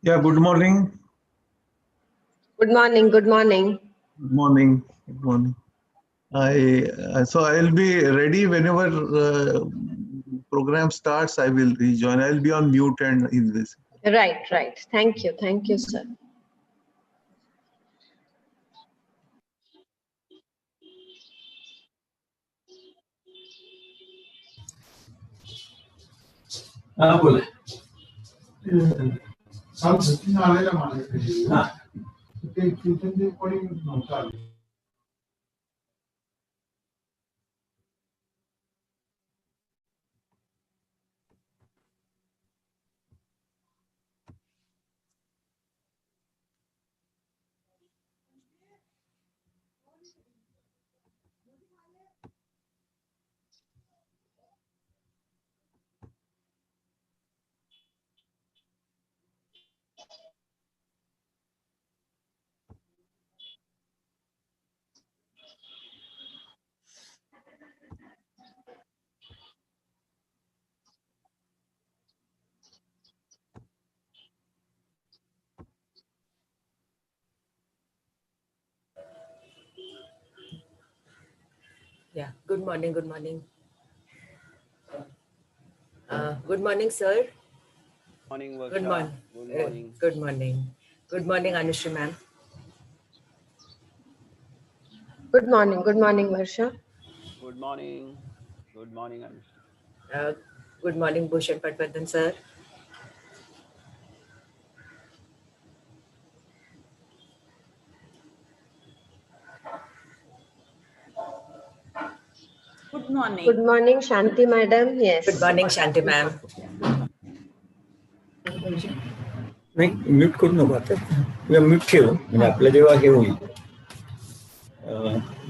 Yeah, good morning. Good morning. Good morning. Good morning. Good morning. So I'll be ready whenever program starts. I will rejoin. I'll be on mute and in this. Right, right. Thank you. Thank you, sir. बोला आलेला माझ्याकडे ते kitchen कोणी नव्हतं आलं. Yeah, good morning, good morning. Good morning, sir. Morning, Varsha. Good morning. Good morning. Good morning. Good morning, Anushri ma'am. Good morning. Good morning, Varsha. Good morning. Good morning, Anushri. Good morning, Bhushan Patwardhan, sir. Good morning. Good morning, Shanti madam. Yes. Good morning, Shanti ma'am. नाही mute करू नको आता किंवा mute ठेव म्हणजे आपलं जेव्हा हे होईल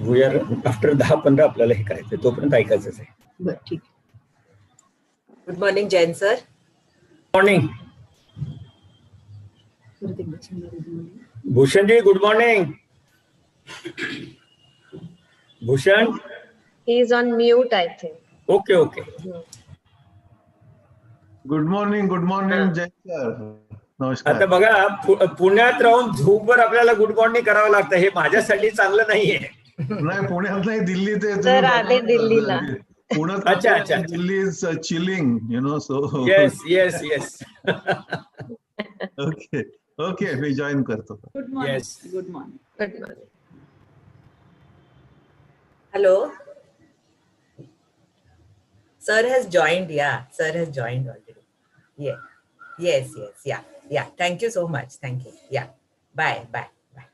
भुयार आफ्टर 10-15 आपल्याला हे करायचं तोपर्यंत ऐकायचंच आहे. बरं ठीक. Good morning, Jain sir. Morning Bhushan ji. Good morning Bhushan. He is on mute, I think. Okay okay. Good morning. Good morning, Jay sir. नमस्कार. आता बघा पुण्यात राहून झूमवर आपल्याला गुड मॉर्निंग करावं लागतं. हे माझ्यासाठी चांगलं नाहीये. नाही पुण्यात नाही दिल्लीत आहे. Sir आले दिल्लीला. पुण्यात अच्छा अच्छा. Delhi is chilling so. Yes yes yes. Okay me join करतो. Good morning. Yes. Good morning. Good morning. Hello. Sir has joined. Yeah, sir has joined already. Yeah. Yes, yes. Yeah. Yeah. Thank you so much. Thank you. Yeah. Bye. Bye. Bye.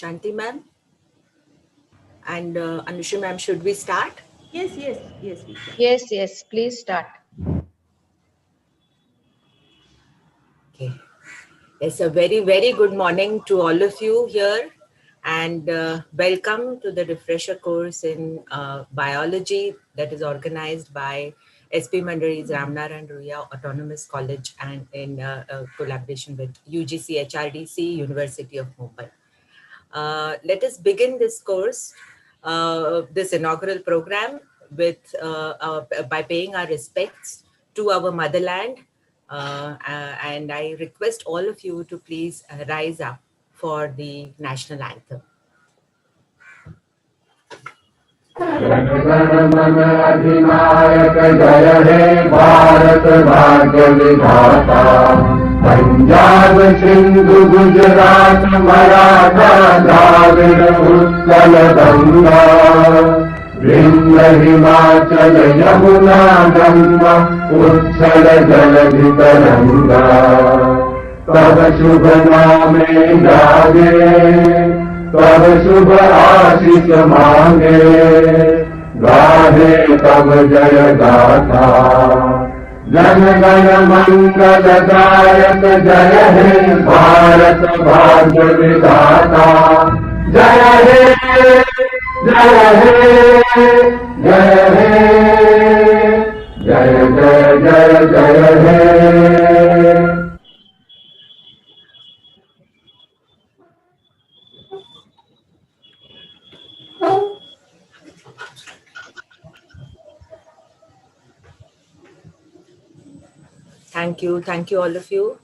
Shanti ma'am and Anushri ma'am, should we start? Yes, yes, yes, we can. Yes, yes, please start. Okay. Yes, a very, very good morning to all of you here, and welcome to the refresher course in biology that is organized by SP Mandali's Ramnarain Ruia Autonomous College and in collaboration with UGC HRDC, University of Mumbai. Let us begin this course, this inaugural program, with by paying our respects to our motherland, and I request all of you to please rise up for the national anthem. जनगण अधिनायक जय हे भारत भाग्य विधाता पंजाब सिंधु गुजरात मराठा द्राविड़ उत्कल गंगा विंध्य हिमाचल यमुना गंगा उत्कल जलधि तरंगा तब शुभ नामे जागे तब शुभ आशीष मांगे गाहे तब जय गाथा जन गण मंगल दायक जय हे भारत भाग्य विधाता जय हे जय हे जय हे जय जय जय जय हे Thank you all of you.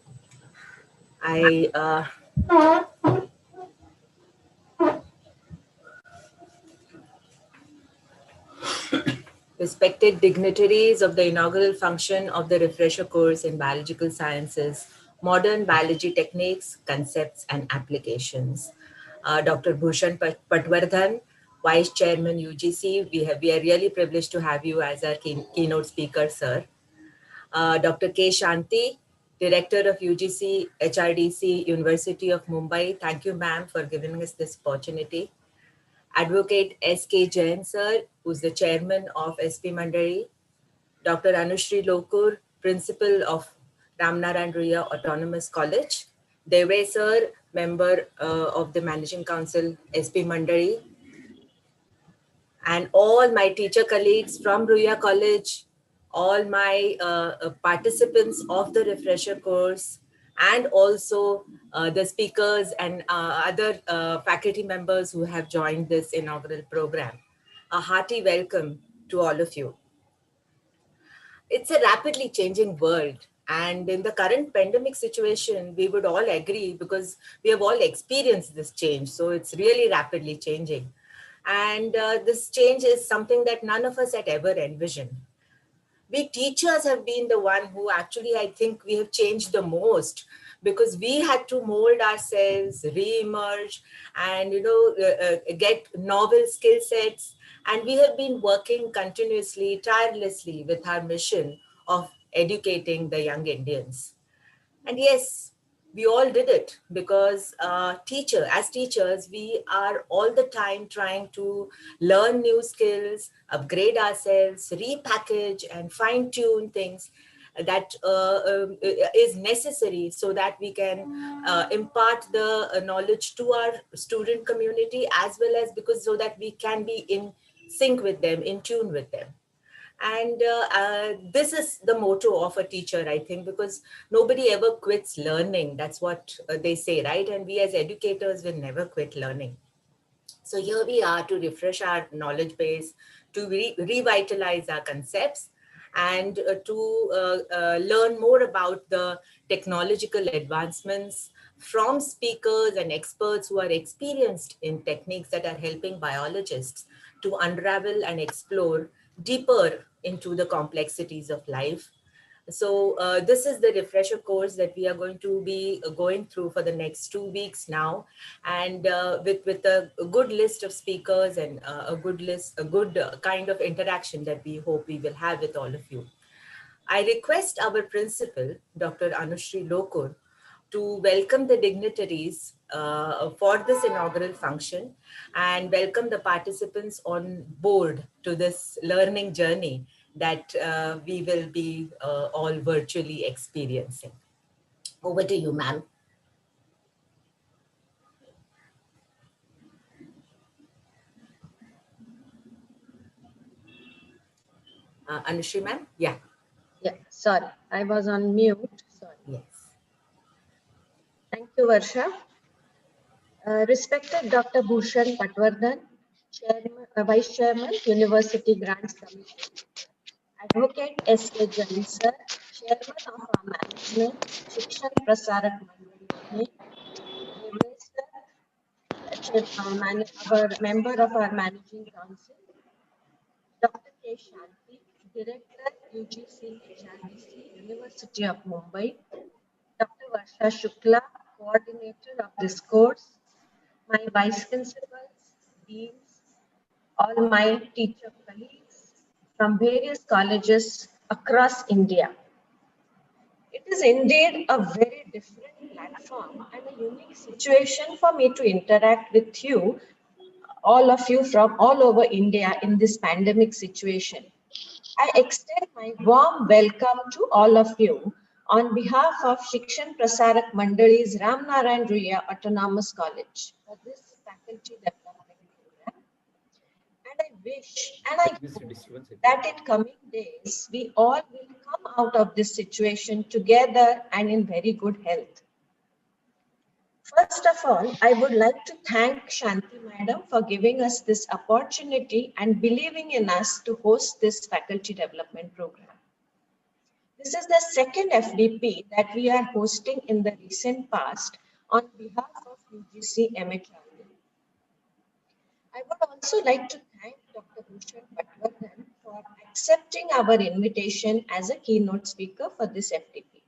Respected dignitaries of the inaugural function of the refresher course in biological sciences, modern biology techniques, concepts and applications. Dr. Bhushan Patwardhan, Vice Chairman UGC, we are really privileged to have you as our keynote speaker, sir. Dr. K. Shanti, Director of UGC, HRDC, University of Mumbai. Thank you, ma'am, for giving us this opportunity. Advocate S.K. Jain, sir, who's the Chairman of SP Mandali. Dr. Anushri Lokur, Principal of Ramnarain Ruia Autonomous College. Deve, sir, Member of the Managing Council, SP Mandali. And all my teacher colleagues from Ruia College, all my participants of the refresher course, and also the speakers and other faculty members who have joined this inaugural program. A hearty welcome to all of you. It's a rapidly changing world, and in the current pandemic situation, we would all agree because we have all experienced this change. So it's really rapidly changing. And this change is something that none of us had ever envisioned. We teachers have been the one who actually, I think we have changed the most, because we had to mold ourselves, re-emerge, and get novel skill sets. And we have been working continuously, tirelessly with our mission of educating the young Indians. And yes, we all did it because as teachers, we are all the time trying to learn new skills, upgrade ourselves, repackage and fine tune things that is necessary so that we can impart the knowledge to our student community, as well as because so that we can be in sync with them, in tune with them. And this is the motto of a teacher, I think, because nobody ever quits learning. That's what they say, right? And we as educators will never quit learning. So here we are to refresh our knowledge base, to revitalize our concepts, and to learn more about the technological advancements from speakers and experts who are experienced in techniques that are helping biologists to unravel and explore deeper into the complexities of life. So this is the refresher course that we are going to be going through for the next 2 weeks now, and with a good list of speakers and a good kind of interaction that we hope we will have with all of you. I request our principal, Dr. Anushri Lokur, to welcome the dignitaries for this inaugural function and welcome the participants on board to this learning journey that we will be all virtually experiencing. Over to you, ma'am. Anushri, ma'am? Yeah. Yeah, sorry, I was on mute. Sorry. Yes. Thank you, Varsha. Respected Dr. Bhushan Patwardhan, Vice Chairman, University Grants Commission, Advocate S.K. Jain sir, Chairman of our Management, Shikshan Prasarak Mandali, our member of our Managing Council, Dr. K. Shanti, Director, UGC HRDC, University of Mumbai, Dr. Varsha Shukla, Coordinator of this course, my Vice Principals, Deans, all my teacher colleagues from various colleges across India. It is indeed a very different platform and a unique situation for me to interact with you, all of you from all over India in this pandemic situation. I extend my warm welcome to all of you on behalf of Shikshan Prasarak Mandali's Ramnarain Ruia Autonomous College for this faculty development program. And I wish and I hope that in coming days, we all will come out of this situation together and in very good health. First of all, I would like to thank Shanti Madam for giving us this opportunity and believing in us to host this faculty development program. This is the second FDP that we are hosting in the recent past on behalf of UGC MHRD. I would also like to thank Dr. Bhushan Patwardhan for accepting our invitation as a keynote speaker for this FDP.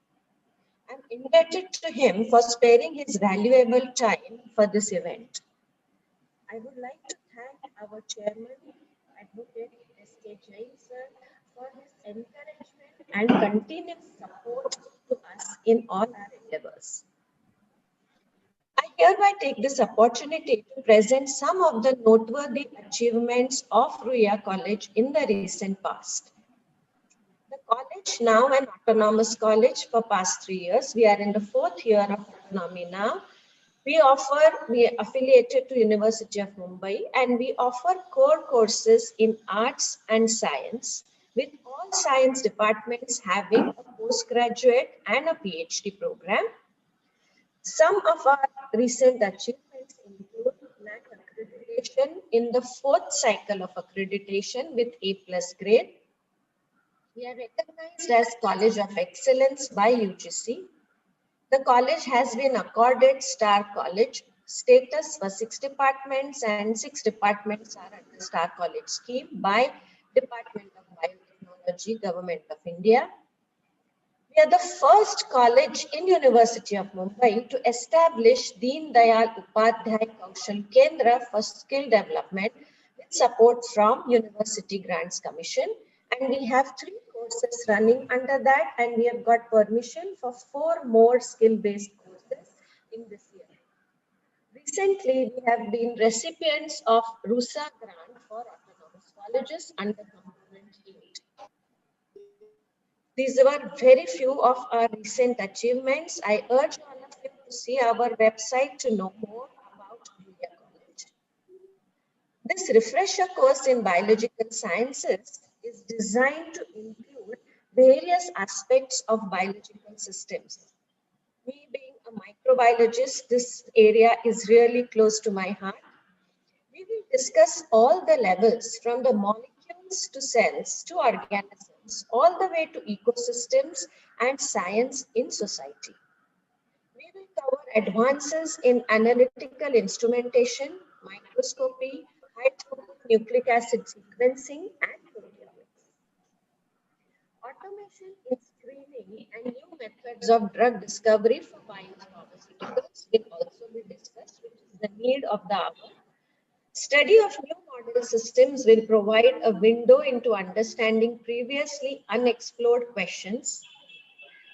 I'm indebted to him for sparing his valuable time for this event. I would like to thank our chairman, Advocate S.K. Jain sir, for his encouragement and continuous support to us in all our endeavors. I hereby take this opportunity to present some of the noteworthy achievements of Ruia College in the recent past. The college, now an autonomous college for past 3 years. We are in the 4th year of autonomy now. We are affiliated to University of Mumbai and we offer core courses in arts and science with all science departments having a postgraduate and a PhD program. Some of our recent achievements include NAC accreditation in the 4th cycle of accreditation with A+ grade. We are recognized as College of Excellence by UGC. The college has been accorded Star College status for 6 departments and 6 departments are under Star College scheme by Department of Biotechnology, Government of India. We are the first college in University of Mumbai to establish Deen Dayal Upadhyay Kaushal Kendra for skill development with support from University Grants Commission. And we have 3 courses running under that and we have got permission for 4 more skill-based courses in this year. Recently, we have been recipients of RUSA grant for autonomous colleges under Component 8. These were very few of our recent achievements. I urge all of you to see our website to know more about Ruia College. This refresher course in biological sciences is designed to include various aspects of biological systems. Me being a microbiologist, this area is really close to my heart. We will discuss all the levels from the molecules to cells to organisms, all the way to ecosystems and science in society. We will cover advances in analytical instrumentation, microscopy, high-throughput nucleic acid sequencing, and proteomics. Automation in screening and new methods of drug discovery for biopharmaceuticals will also be discussed, which is the need of the hour. Study of new model systems will provide a window into understanding previously unexplored questions.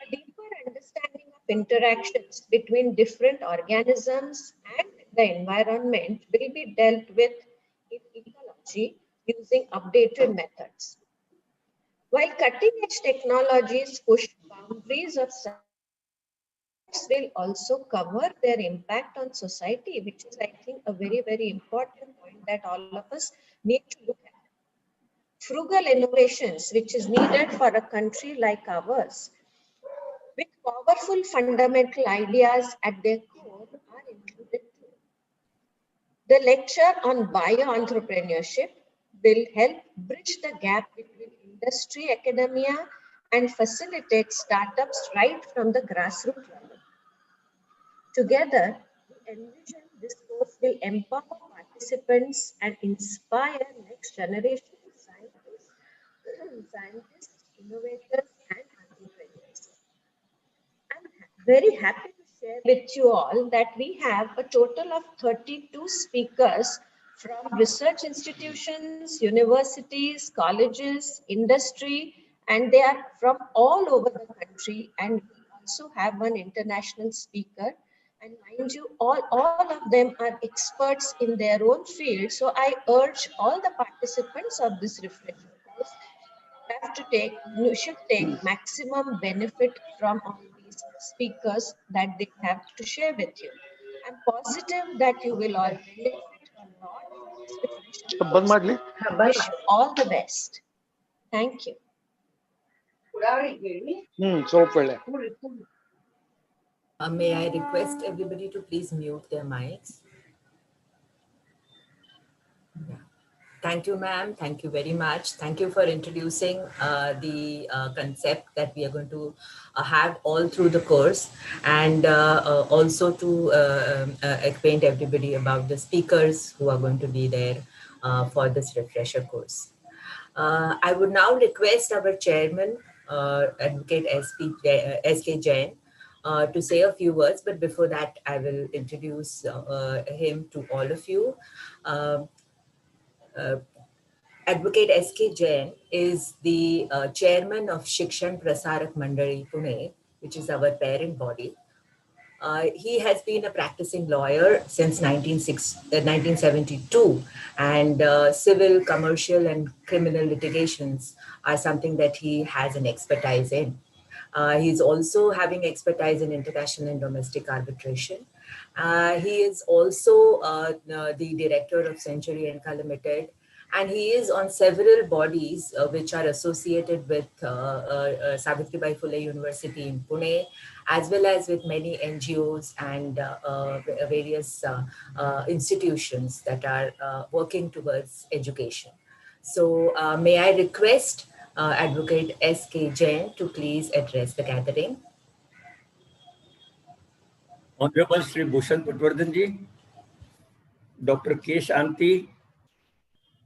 A deeper understanding of interactions between different organisms and the environment will be dealt with in ecology using updated methods. While cutting-edge technologies push boundaries of science, will also cover their impact on society, which is, I think, a very, very important point that all of us need to look at. Frugal innovations, which is needed for a country like ours, with powerful fundamental ideas at their core, are included too. The lecture on bioentrepreneurship will help bridge the gap between industry, academia, and facilitate startups right from the grassroots level. Together, we envision this course will empower participants and inspire next generation scientists, innovators, and entrepreneurs. I'm very happy to share with you all that we have a total of 32 speakers from research institutions, universities, colleges, industry, and they are from all over the country. And we also have one international speaker. And mind you, all of them are experts in their own field. So I urge all the participants of this refresher course should take maximum benefit from all these speakers that they have to share with you. I'm positive that you will all benefit a lot from this refresher course. I wish you all the best. Thank you. May I request everybody to please mute their mics? Yeah. Thank you, ma'am. Thank you very much. Thank you for introducing the concept that we are going to have all through the course, and also to acquaint everybody about the speakers who are going to be there for this refresher course. I would now request our chairman, Advocate S.K. Jain, to say a few words, but before that, I will introduce him to all of you. Advocate S.K. Jain is the chairman of Shikshan Prasarak Mandali, Pune, which is our parent body. He has been a practicing lawyer since 1972, and civil, commercial, and criminal litigations are something that he has an expertise in. He's also having expertise in international and domestic arbitration. He is also the director of Century & Co Limited, and he is on several bodies which are associated with Savitribai Phule University in Pune, as well as with many NGOs and various institutions that are working towards education. So may I request Advocate S.K. Jain to please address the gathering. Honorable Shri Bhushan Patwardhan ji, Dr. K. Shanti,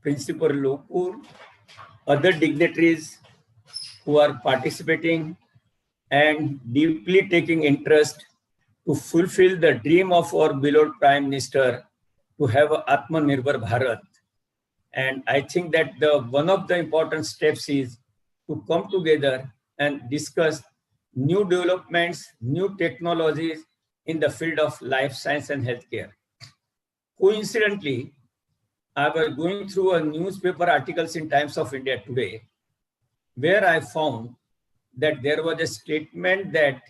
Principal Lokpur, other dignitaries who are participating and deeply taking interest to fulfill the dream of our beloved Prime Minister to have a Atmanirbhar Bharat. And I think that one of the important steps is to come together and discuss new developments, new technologies in the field of life science and healthcare. Coincidentally, I was going through a newspaper articles in Times of India today, where I found that there was a statement that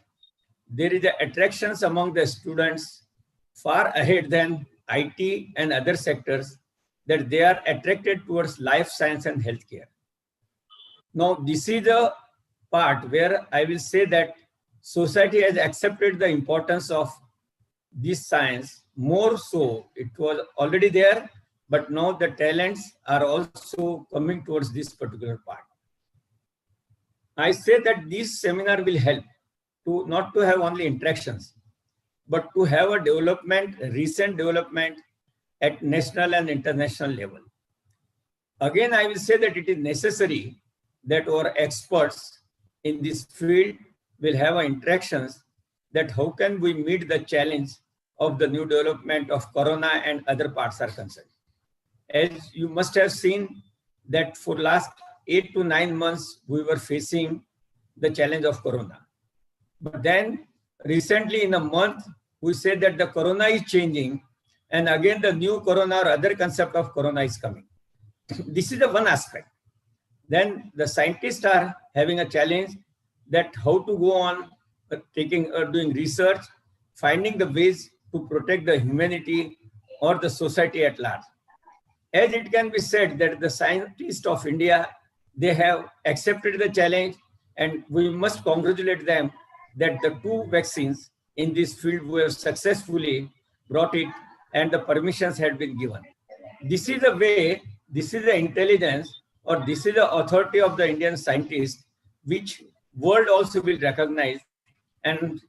there is attractions among the students far ahead than IT and other sectors, that they are attracted towards life science and healthcare. Now, this is the part where I will say that society has accepted the importance of this science more so. It was already there, but now the talents are also coming towards this particular part. I say that this seminar will help to not to have only interactions, but to have a development, recent development at national and international level. Again, I will say that it is necessary that our experts in this field will have interactions that how can we meet the challenge of the new development of Corona and other parts are concerned. As you must have seen that for last 8 to 9 months, we were facing the challenge of Corona. But then recently in a month, we said that the corona is changing, and again the new corona or other concept of corona is coming. This is the one aspect. Then the scientists are having a challenge that how to go on doing research, finding the ways to protect the humanity or the society at large. As it can be said that the scientists of India, they have accepted the challenge, and we must congratulate them that the 2 vaccines in this field were successfully brought it and the permissions had been given. This is the way, this is the intelligence, or this is the authority of the Indian scientists, which world also will recognize, and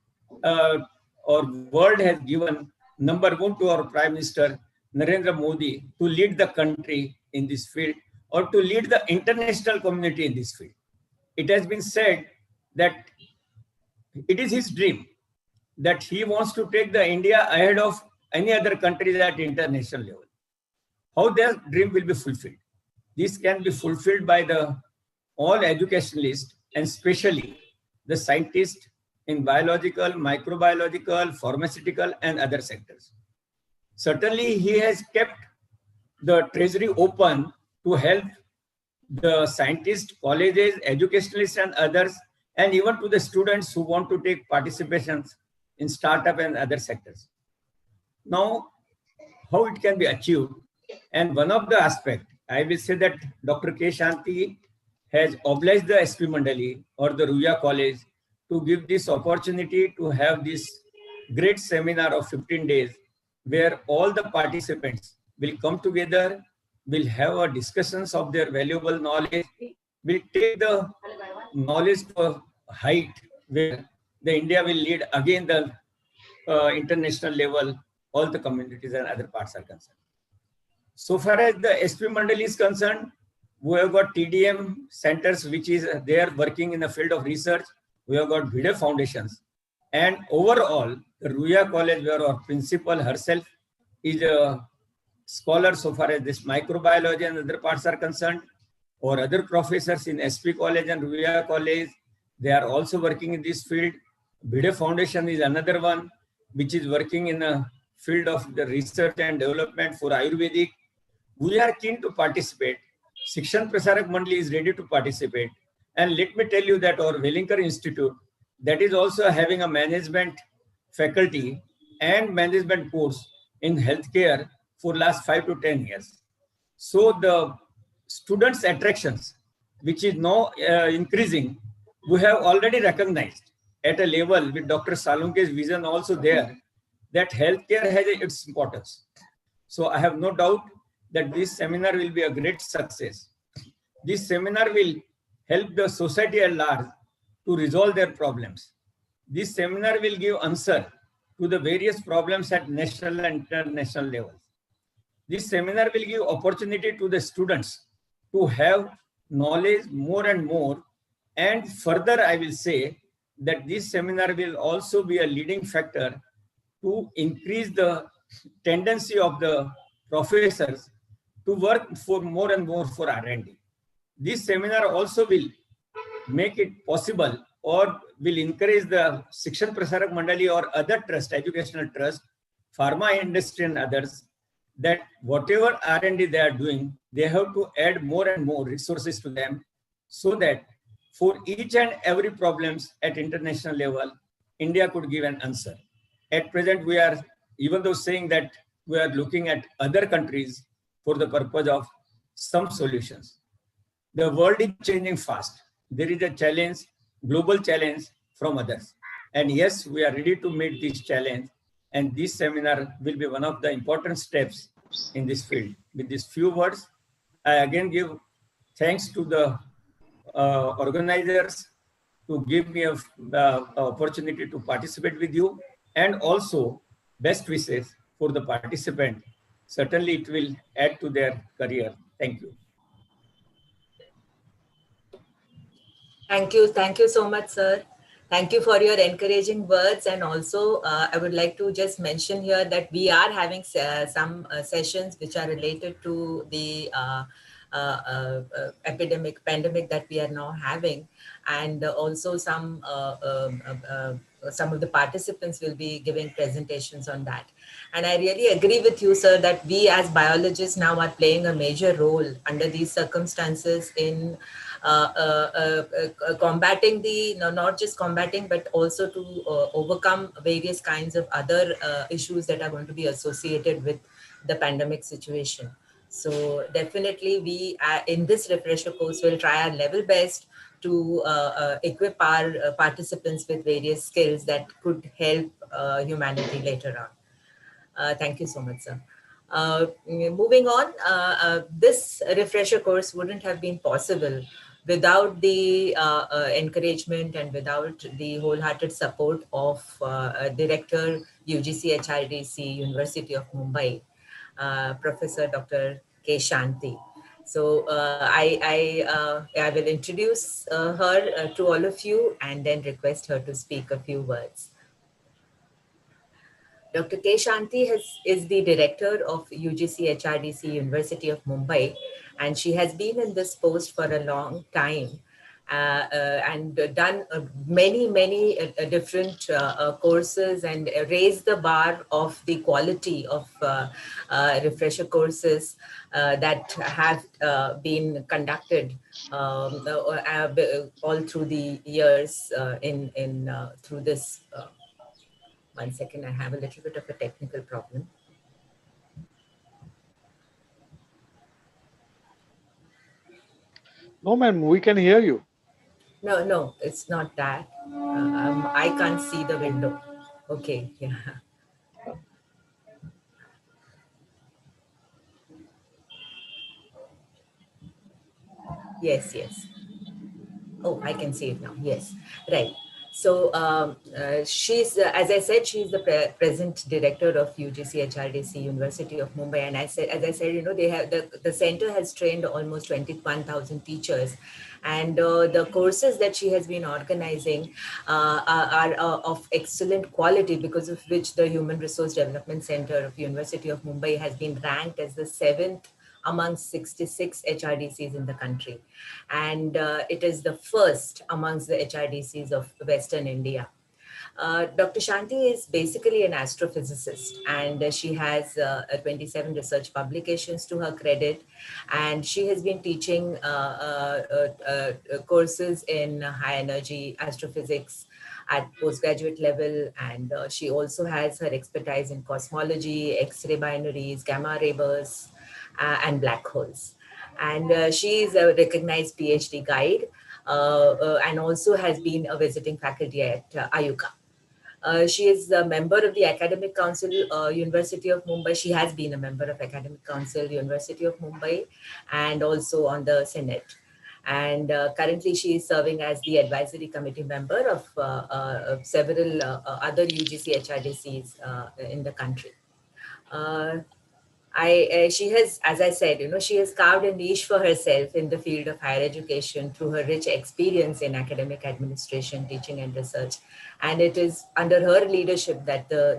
our world has given number 1 to our Prime Minister Narendra Modi to lead the country in this field, or to lead the international community in this field. It has been said that it is his dream that he wants to take the India ahead of any other countries at international level. How that dream will be fulfilled? This can be fulfilled by all educationalists, and especially the scientists in biological, microbiological, pharmaceutical, and other sectors. Certainly, he has kept the treasury open to help the scientists, colleges, educationalists, and others, and even to the students who want to take participations in startup and other sectors. Now, how it can be achieved? And one of the aspects, I will say that Dr. K. Shanti has obliged the SP Mandali or the Ruia College to give this opportunity to have this great seminar of 15 days where all the participants will come together, will have a discussions of their valuable knowledge, will take the knowledge to a height where the India will lead again the international level, all the communities and other parts are concerned. So far as the SP Mandali is concerned, we have got TDM centers, which is there working in the field of research. We have got Bhide foundations. And overall, the Ruia College, where our principal herself is a scholar so far as this microbiology and other parts are concerned, or other professors in SP College and Ruia College, they are also working in this field. Bhide Foundation is another one, which is working in a field of the research and development for Ayurvedic. We are keen to participate. Shikshan Prasarak Mandali is ready to participate. And let me tell you that our Velinkar Institute, that is also having a management faculty and management course in healthcare for last 5 to 10 years. So the students' attractions, which is now increasing, we have already recognized at a level with Dr. Salunke's vision also there, that healthcare has its importance. So I have no doubt that this seminar will be a great success. This seminar will help the society at large to resolve their problems. This seminar will give answer to the various problems at national and international levels. This seminar will give opportunity to the students to have knowledge more and more. And further, I will say that this seminar will also be a leading factor to increase the tendency of the professors to work for more and more for R&D. This seminar also will make it possible or will encourage the Shikshan Prasarak Mandali or other trust, educational trust, pharma industry and others, that whatever R&D they are doing, they have to add more and more resources to them so that for each and every problems at international level, India could give an answer. At present, we are, even though saying that we are looking at other countries for the purpose of some solutions. The world is changing fast. There is a challenge, global challenge from others. And yes, we are ready to meet this challenge. And this seminar will be one of the important steps in this field. With these few words, I again give thanks to the organizers to give me an opportunity to participate with you, and also best wishes for the participant. Certainly it will add to their career. Thank you. Thank you so much, sir. Thank you for your encouraging words. And also, I would like to just mention here that we are having some sessions which are related to the pandemic that we are now having, and also some of the participants will be giving presentations on that. And I really agree with you, sir, that we as biologists now are playing a major role under these circumstances in combating not just combating, but also to overcome various kinds of other issues that are going to be associated with the pandemic situation. So definitely we in this refresher course will try our level best to equip our participants with various skills that could help humanity later on. Thank you so much, sir. Moving on, this refresher course wouldn't have been possible without the encouragement and without the wholehearted support of Director UGC HRDC, University of Mumbai, Professor Dr. K. Shanti. So I will introduce her to all of you and then request her to speak a few words. Dr. K. Shanti is the director of UGC HRDC, University of Mumbai, and she has been in this post for a long time and done many different courses and raised the bar of the quality of refresher courses that have been conducted all through the years through this. One second, I have a little bit of a technical problem. No, ma'am, we can hear you. No, it's not that. I can't see the window. Okay, yeah. Yes. Oh, I can see it now. Yes, right. So she's, as I said, she's the present director of UGC HRDC, University of Mumbai. And as I said, you know, they have the center has trained almost 21,000 teachers, and the courses that she has been organizing are of excellent quality, because of which the Human Resource Development Center of University of Mumbai has been ranked as the 7th amongst 66 HRDCs in the country. And it is the first amongst the HRDCs of Western India. Dr. Shanti is basically an astrophysicist, and she has 27 research publications to her credit, and she has been teaching courses in high energy astrophysics at postgraduate level, and she also has her expertise in cosmology, X-ray binaries, gamma ray bursts, and black holes. And she is a recognized PhD guide and also has been a visiting faculty at IUCAA. She is a member of the Academic Council, University of Mumbai. She has been a member of Academic Council, University of Mumbai, and also on the Senate. And currently she is serving as the advisory committee member of several other UGC HRDCs in the country. She has, as I said, you know, she has carved a niche for herself in the field of higher education through her rich experience in academic administration, teaching and research. And it is under her leadership that the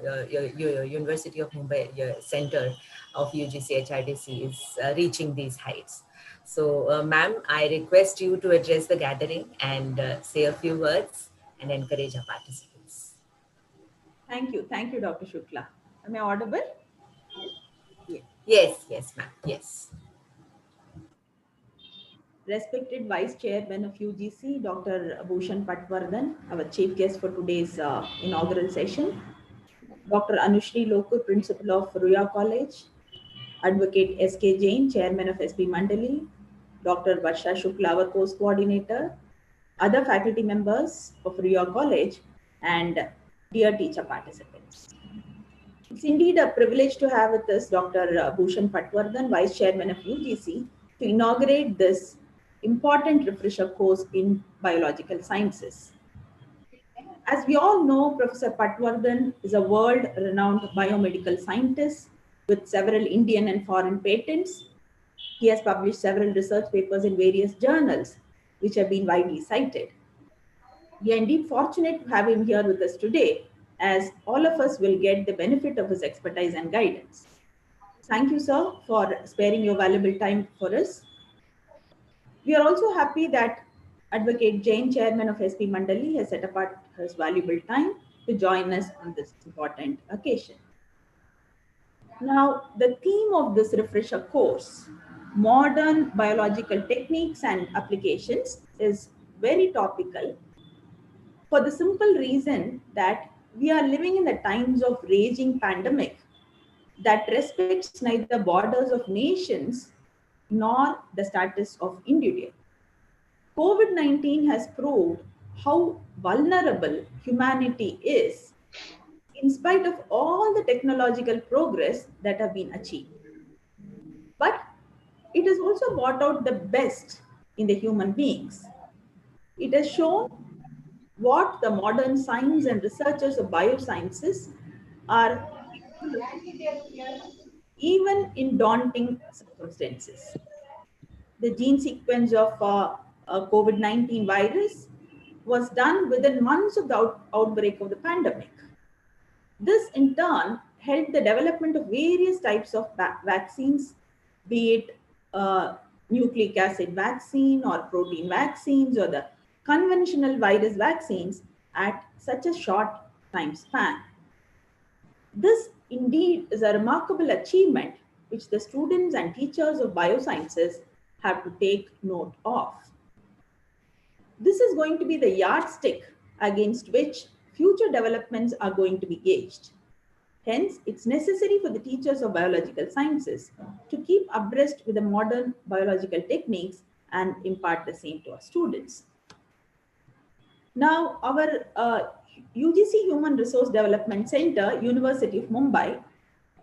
University of Mumbai Center of UGC HRDC is reaching these heights. So, ma'am, I request you to address the gathering and say a few words and encourage our participants. Thank you, Dr. Shukla. Am I audible? Yes, ma'am. Yes. Respected Vice Chairman of UGC, Dr. Bhushan Patwardhan, our chief guest for today's inaugural session. Dr. Anushri Lokur, Principal of Ruia College. Advocate S.K. Jain, Chairman of SB Mandali. Dr. Varsha Shukla, our Course Coordinator. Other faculty members of Ruia College, and dear teacher participants. It's indeed a privilege to have with us Dr. Bhushan Patwardhan, Vice Chairman of UGC, to inaugurate this important refresher course in biological sciences. As we all know, Professor Patwardhan is a world-renowned biomedical scientist with several Indian and foreign patents. He has published several research papers in various journals, which have been widely cited. We are indeed fortunate to have him here with us today, as all of us will get the benefit of his expertise and guidance. Thank you, sir, for sparing your valuable time for us. We are also happy that Advocate Jain, Chairman of SP Mandali, has set apart his valuable time to join us on this important occasion. Now, the theme of this refresher course, modern biological techniques and applications, is very topical for the simple reason that we are living in the times of raging pandemic that respects neither borders of nations nor the status of individual. COVID-19 has proved how vulnerable humanity is in spite of all the technological progress that have been achieved. But it has also brought out the best in the human beings. It has shown what the modern science and researchers of biosciences are capable of even in daunting circumstances. The gene sequence of COVID-19 virus was done within months of the outbreak of the pandemic. This in turn helped the development of various types of vaccines, be it nucleic acid vaccine or protein vaccines or the conventional virus vaccines at such a short time span. This indeed is a remarkable achievement which the students and teachers of biosciences have to take note of. This is going to be the yardstick against which future developments are going to be gauged. Hence, it's necessary for the teachers of biological sciences to keep abreast with the modern biological techniques and impart the same to our students. Now, our UGC Human Resource Development Center, University of Mumbai,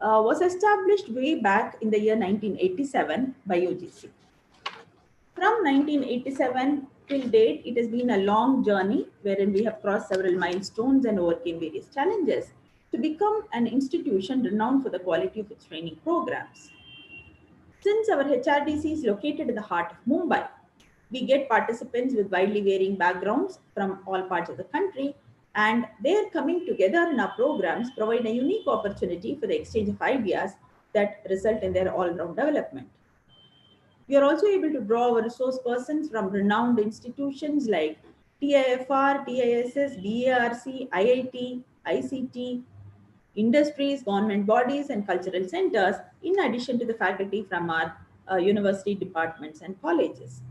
was established way back in the year 1987 by UGC. From 1987 till date, it has been a long journey wherein we have crossed several milestones and overcame various challenges to become an institution renowned for the quality of its training programs. Since our HRDC is located in the heart of Mumbai, we get participants with widely varying backgrounds from all parts of the country, and their coming together in our programs provide a unique opportunity for the exchange of ideas that result in their all-round development. We are also able to draw our resource persons from renowned institutions like TIFR, TISS, BARC, IIT, ICT, industries, government bodies, and cultural centers, in addition to the faculty from our university departments and colleges.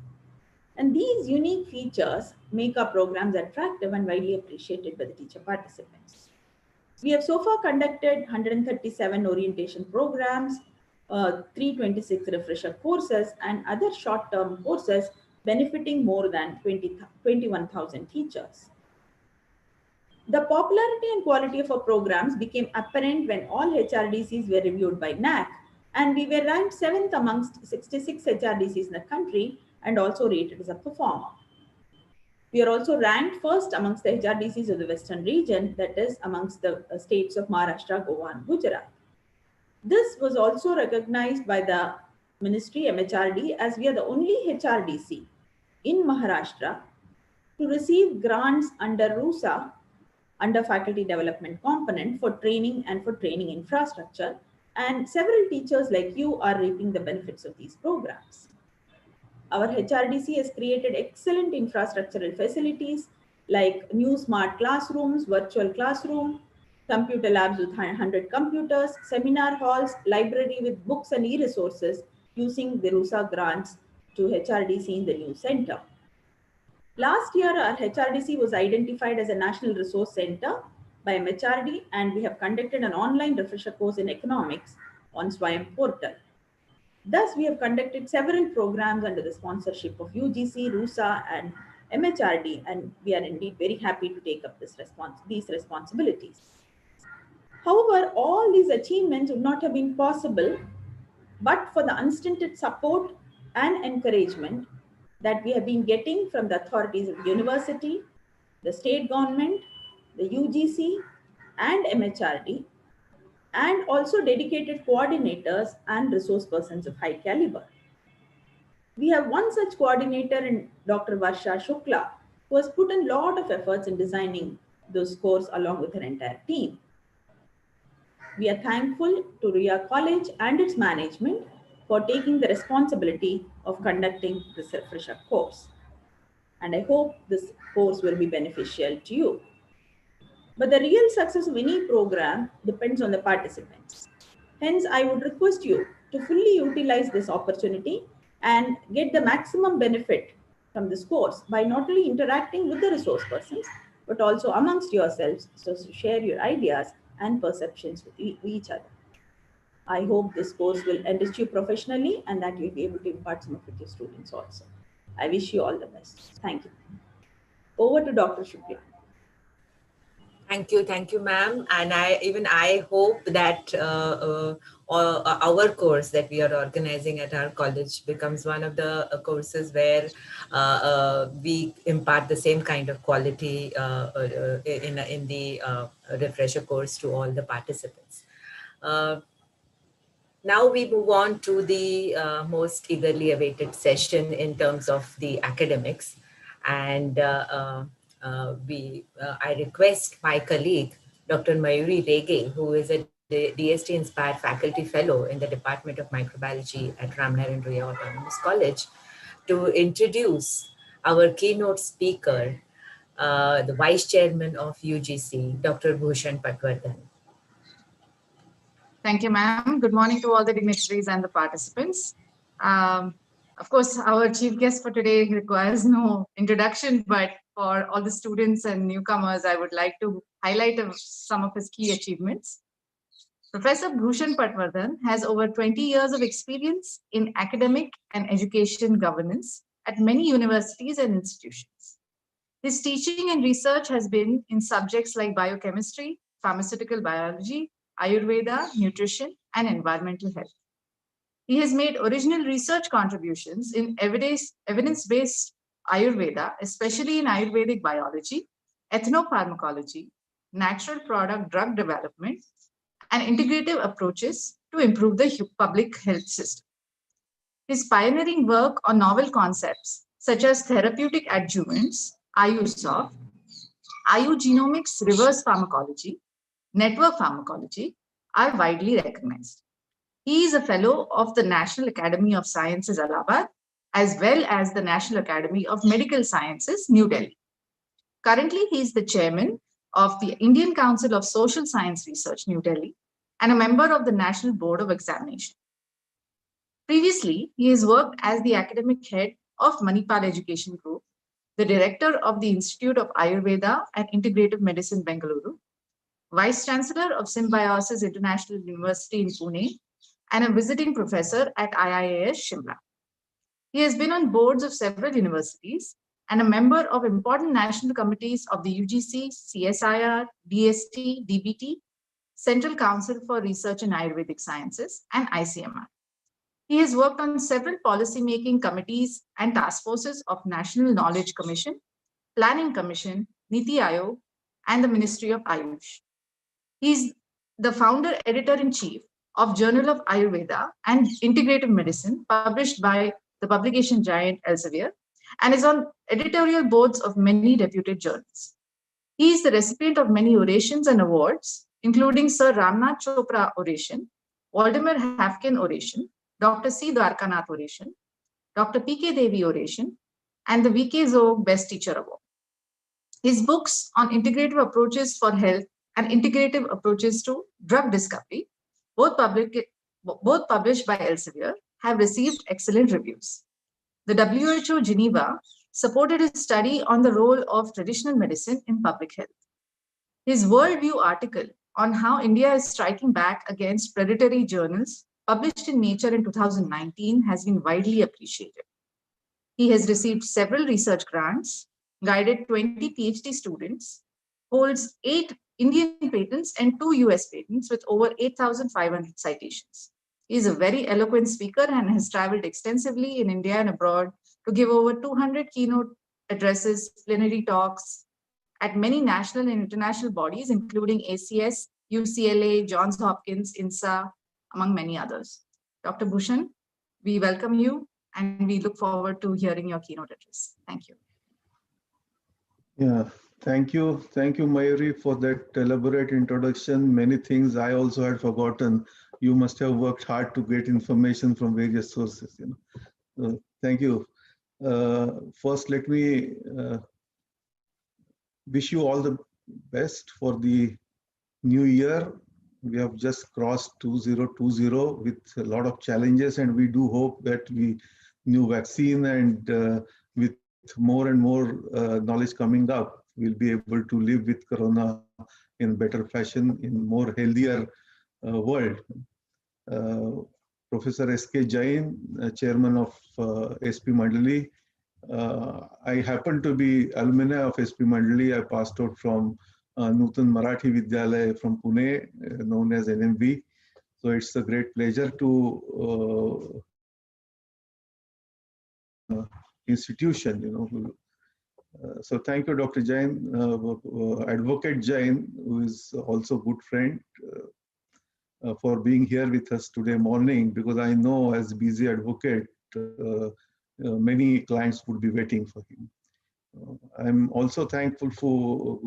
And these unique features make our programs attractive and widely appreciated by the teacher participants. We have so far conducted 137 orientation programs, 326 refresher courses, and other short-term courses benefiting more than 21,000 teachers. The popularity and quality of our programs became apparent when all HRDCs were reviewed by NAC, and we were ranked 7th amongst 66 HRDCs in the country and also rated as a performer. We are also ranked first amongst the HRDCs of the Western region, that is amongst the states of Maharashtra, Goa, and Gujarat. This was also recognized by the Ministry MHRD as we are the only HRDC in Maharashtra to receive grants under RUSA, under faculty development component, for training and for training infrastructure, and several teachers like you are reaping the benefits of these programs. Our HRDC has created excellent infrastructural facilities like new smart classrooms, virtual classroom, computer labs with 100 computers, seminar halls, library with books and e-resources using the RUSA grants to HRDC in the new center. Last year, our HRDC was identified as a National Resource Center by MHRD, and we have conducted an online refresher course in economics on Swayam portal. Thus, we have conducted several programs under the sponsorship of UGC, RUSA, and MHRD, and we are indeed very happy to take up these responsibilities. However, all these achievements would not have been possible but for the unstinted support and encouragement that we have been getting from the authorities of the university, the state government, the UGC, and MHRD, and also dedicated coordinators and resource persons of high caliber. We have one such coordinator in Dr. Varsha Shukla, who has put in a lot of efforts in designing those courses along with her entire team. We are thankful to Ruia College and its management for taking the responsibility of conducting this refresher course. And I hope this course will be beneficial to you. But the real success of any program depends on the participants. Hence, I would request you to fully utilize this opportunity and get the maximum benefit from this course by not only interacting with the resource persons, but also amongst yourselves, so share your ideas and perceptions with each other. I hope this course will enrich you professionally and that you'll be able to impart some of it to your students also. I wish you all the best. Thank you. Over to Dr. Shukla. Thank you, ma'am. And I hope that our course that we are organizing at our college becomes one of the courses where we impart the same kind of quality in the refresher course to all the participants. Now we move on to the most eagerly awaited session in terms of the academics. And I request my colleague, Dr. Mayuri Rege, who is a DST Inspired Faculty Fellow in the Department of Microbiology at Ramnarain Ruia Autonomous College, to introduce our keynote speaker, the Vice Chairman of UGC, Dr. Bhushan Patwardhan. Thank you, ma'am. Good morning to all the dignitaries and the participants. Of course, our chief guest for today requires no introduction, but for all the students and newcomers, I would like to highlight some of his key achievements. Professor Bhushan Patwardhan has over 20 years of experience in academic and education governance at many universities and institutions. His teaching and research has been in subjects like biochemistry, pharmaceutical biology, Ayurveda, nutrition, and environmental health. He has made original research contributions in evidence-based Ayurveda, especially in Ayurvedic biology, ethnopharmacology, natural product drug development, and integrative approaches to improve the public health system. His pioneering work on novel concepts such as therapeutic adjuvants, IUSOF, IUgenomics reverse pharmacology, network pharmacology are widely recognized. He is a fellow of the National Academy of Sciences, Allahabad, as well as the National Academy of Medical Sciences, New Delhi. Currently, he is the chairman of the Indian Council of Social Science Research, New Delhi, and a member of the National Board of Examination. Previously, he has worked as the academic head of Manipal Education Group, the director of the Institute of Ayurveda and Integrative Medicine, Bengaluru, Vice Chancellor of Symbiosis International University in Pune, and a visiting professor at IIAS Shimla. He has been on boards of several universities and a member of important national committees of the UGC, CSIR, DST, DBT, Central Council for Research in Ayurvedic Sciences, and ICMR. He has worked on several policy-making committees and task forces of National Knowledge Commission, Planning Commission, Niti Aayog, and the Ministry of Ayush. He is the founder editor-in-chief of Journal of Ayurveda and Integrative Medicine, published by the publication giant Elsevier, and is on editorial boards of many reputed journals. He is the recipient of many orations and awards, including Sir Ramnath Chopra Oration, Waldemar Hafkin Oration, Dr. C. Dwarkanath Oration, Dr. P.K. Devi Oration, and the V.K. Zog Best Teacher Award. His books on integrative approaches for health and integrative approaches to drug discovery, both published by Elsevier, have received excellent reviews. The WHO Geneva supported his study on the role of traditional medicine in public health. His worldview article on how India is striking back against predatory journals, published in Nature in 2019, has been widely appreciated. He has received several research grants, guided 20 PhD students, holds 8 Indian patents and 2 US patents with over 8,500 citations. He is a very eloquent speaker and has traveled extensively in India and abroad to give over 200 keynote addresses, plenary talks at many national and international bodies, including ACS, UCLA, Johns Hopkins, INSA, among many others. Dr. Bhushan, we welcome you and we look forward to hearing your keynote address. Thank you. Yeah, Thank you, Mayuri, for that elaborate introduction. Many things I also had forgotten. You must have worked hard to get information from various sources. Thank you. First, let me wish you all the best for the new year. We have just crossed 2020 with a lot of challenges, and we do hope that we new vaccine and with more and more knowledge coming up, we'll be able to live with Corona in better fashion, in more healthier world. Professor S.K. Jain, chairman of SP Mandali. I happen to be alumni of SP Mandali. I passed out from Nutan Marathi Vidyalaya from Pune, known as NMV. So it's a great pleasure to institution, so thank you, Dr. Jain, Advocate Jain, who is also a good friend, for being here with us today morning, because I know as busy advocate, many clients would be waiting for him. I'm also thankful for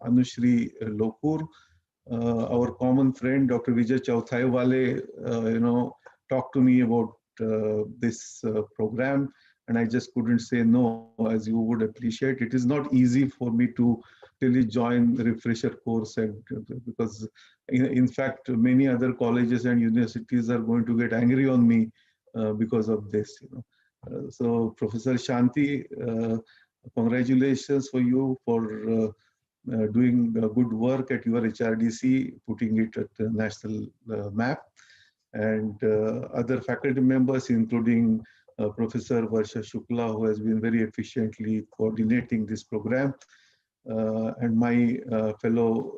Anushri Lokur, our common friend, Dr. Vijay Chauthaiwale, talked to me about this program, and I just couldn't say no, as you would appreciate. It is not easy for me to really join the refresher course, and because in fact, many other colleges and universities are going to get angry on me because of this. So Professor Shanti, congratulations for you for doing good work at your HRDC, putting it at the national map, and other faculty members, including Professor Varsha Shukla, who has been very efficiently coordinating this program, and my fellow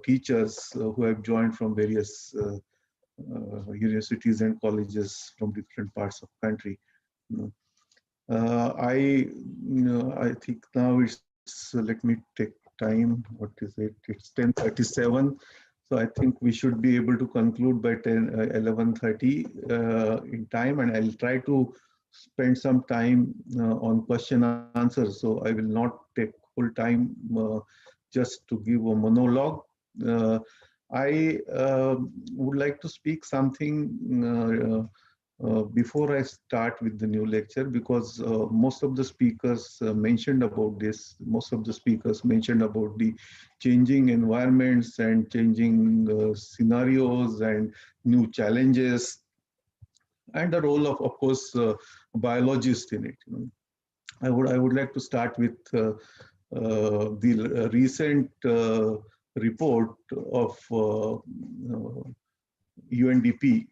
teachers who have joined from various universities and colleges from different parts of the country. I think now it's, let me take time, what is it? It's 10:37. So I think we should be able to conclude by 11:30 in time, and I'll try to spend some time on question and answers. So I will not take full time just to give a monologue. I would like to speak something before I start with the new lecture, because most of the speakers mentioned about this. Most of the speakers mentioned about the changing environments and changing scenarios and new challenges, and the role of course, biologists in it. I would like to start with the recent report of UNDP,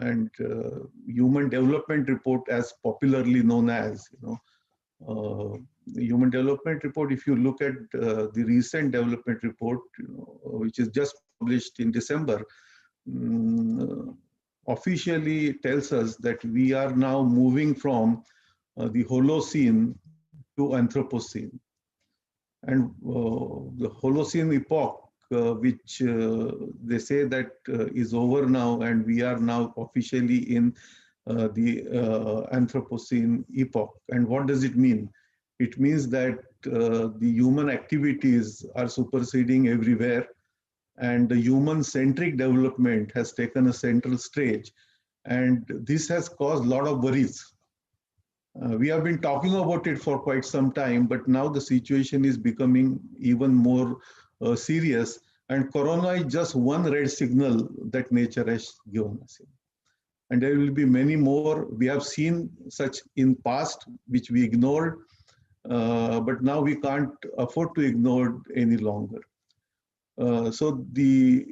and Human Development Report, as popularly known as, the Human Development Report. If you look at the recent development report, which is just published in December, officially tells us that we are now moving from the Holocene to Anthropocene. And the Holocene epoch, which they say that is over now, and we are now officially in the Anthropocene epoch. And what does it mean? It means that the human activities are superseding everywhere, and the human-centric development has taken a central stage. And this has caused a lot of worries. We have been talking about it for quite some time, but now the situation is becoming even more serious, and Corona is just one red signal that nature has given us. And there will be many more. We have seen such in past, which we ignored, but now we can't afford to ignore any longer. So the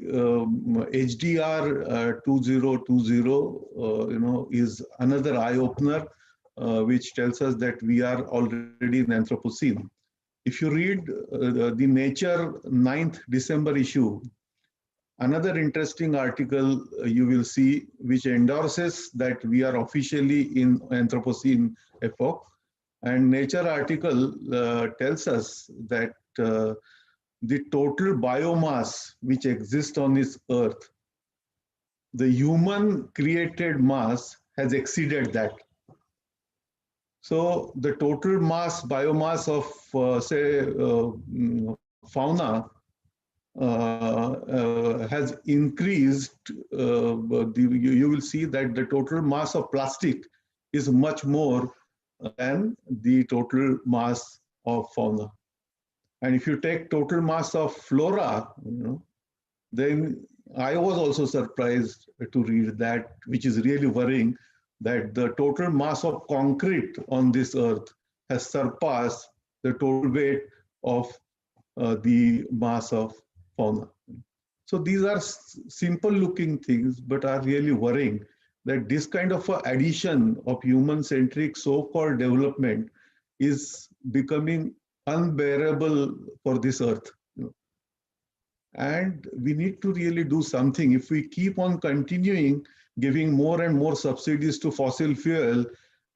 HDR 2020, is another eye-opener, which tells us that we are already in Anthropocene. If you read the Nature 9th December issue, another interesting article you will see, which endorses that we are officially in Anthropocene epoch. And Nature article tells us that the total biomass which exists on this earth, the human created mass has exceeded that. So the total biomass of, fauna has increased. You will see that the total mass of plastic is much more than the total mass of fauna. And if you take total mass of flora, then I was also surprised to read that, which is really worrying, that the total mass of concrete on this earth has surpassed the total weight of the mass of fauna. So these are simple looking things, but are really worrying, that this kind of addition of human-centric so-called development is becoming unbearable for this earth. And we need to really do something. If we keep on continuing giving more and more subsidies to fossil fuel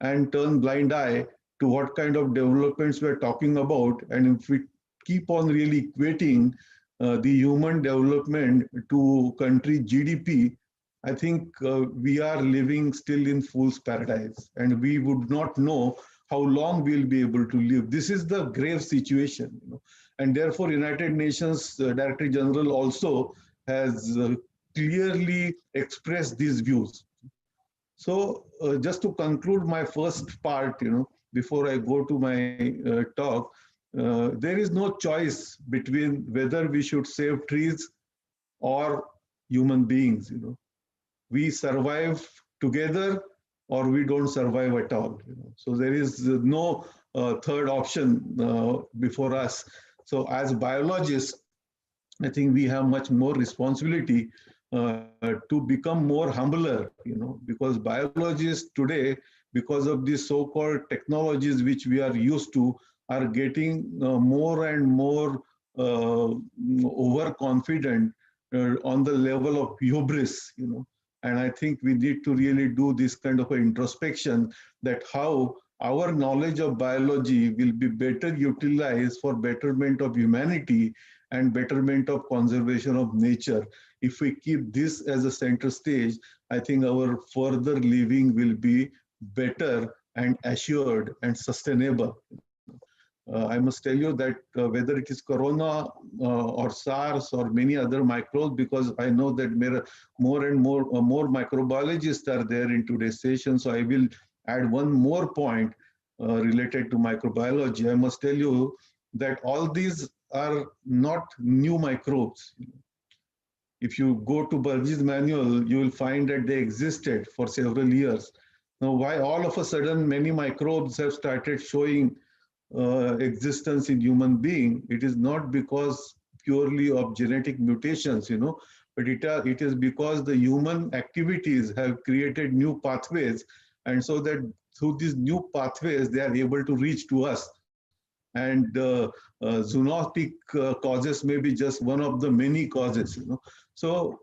and turn blind eye to what kind of developments we're talking about, and if we keep on really equating the human development to country GDP, I think we are living still in fool's paradise, and we would not know how long we'll be able to live. This is the grave situation, and therefore United Nations Director General also has clearly expressed these views. So just to conclude my first part, before I go to my talk, there is no choice between whether we should save trees or human beings. We survive together or we don't survive at all. So there is no third option before us. So as biologists, I think we have much more responsibility to become more humbler, because biologists today, because of these so-called technologies which we are used to, are getting more and more overconfident on the level of hubris, And I think we need to really do this kind of an introspection, that how our knowledge of biology will be better utilized for betterment of humanity and betterment of conservation of nature. If we keep this as a center stage, I think our further living will be better and assured and sustainable. I must tell you that whether it is Corona or SARS or many other microbes, because I know that more and more microbiologists are there in today's session, so I will add one more point related to microbiology. I must tell you that all these are not new microbes. If you go to Burgess Manual, you will find that they existed for several years. Now, why all of a sudden many microbes have started showing existence in human being? It is not because purely of genetic mutations, but it is because the human activities have created new pathways, and so that through these new pathways they are able to reach to us. And zoonotic causes may be just one of the many causes, So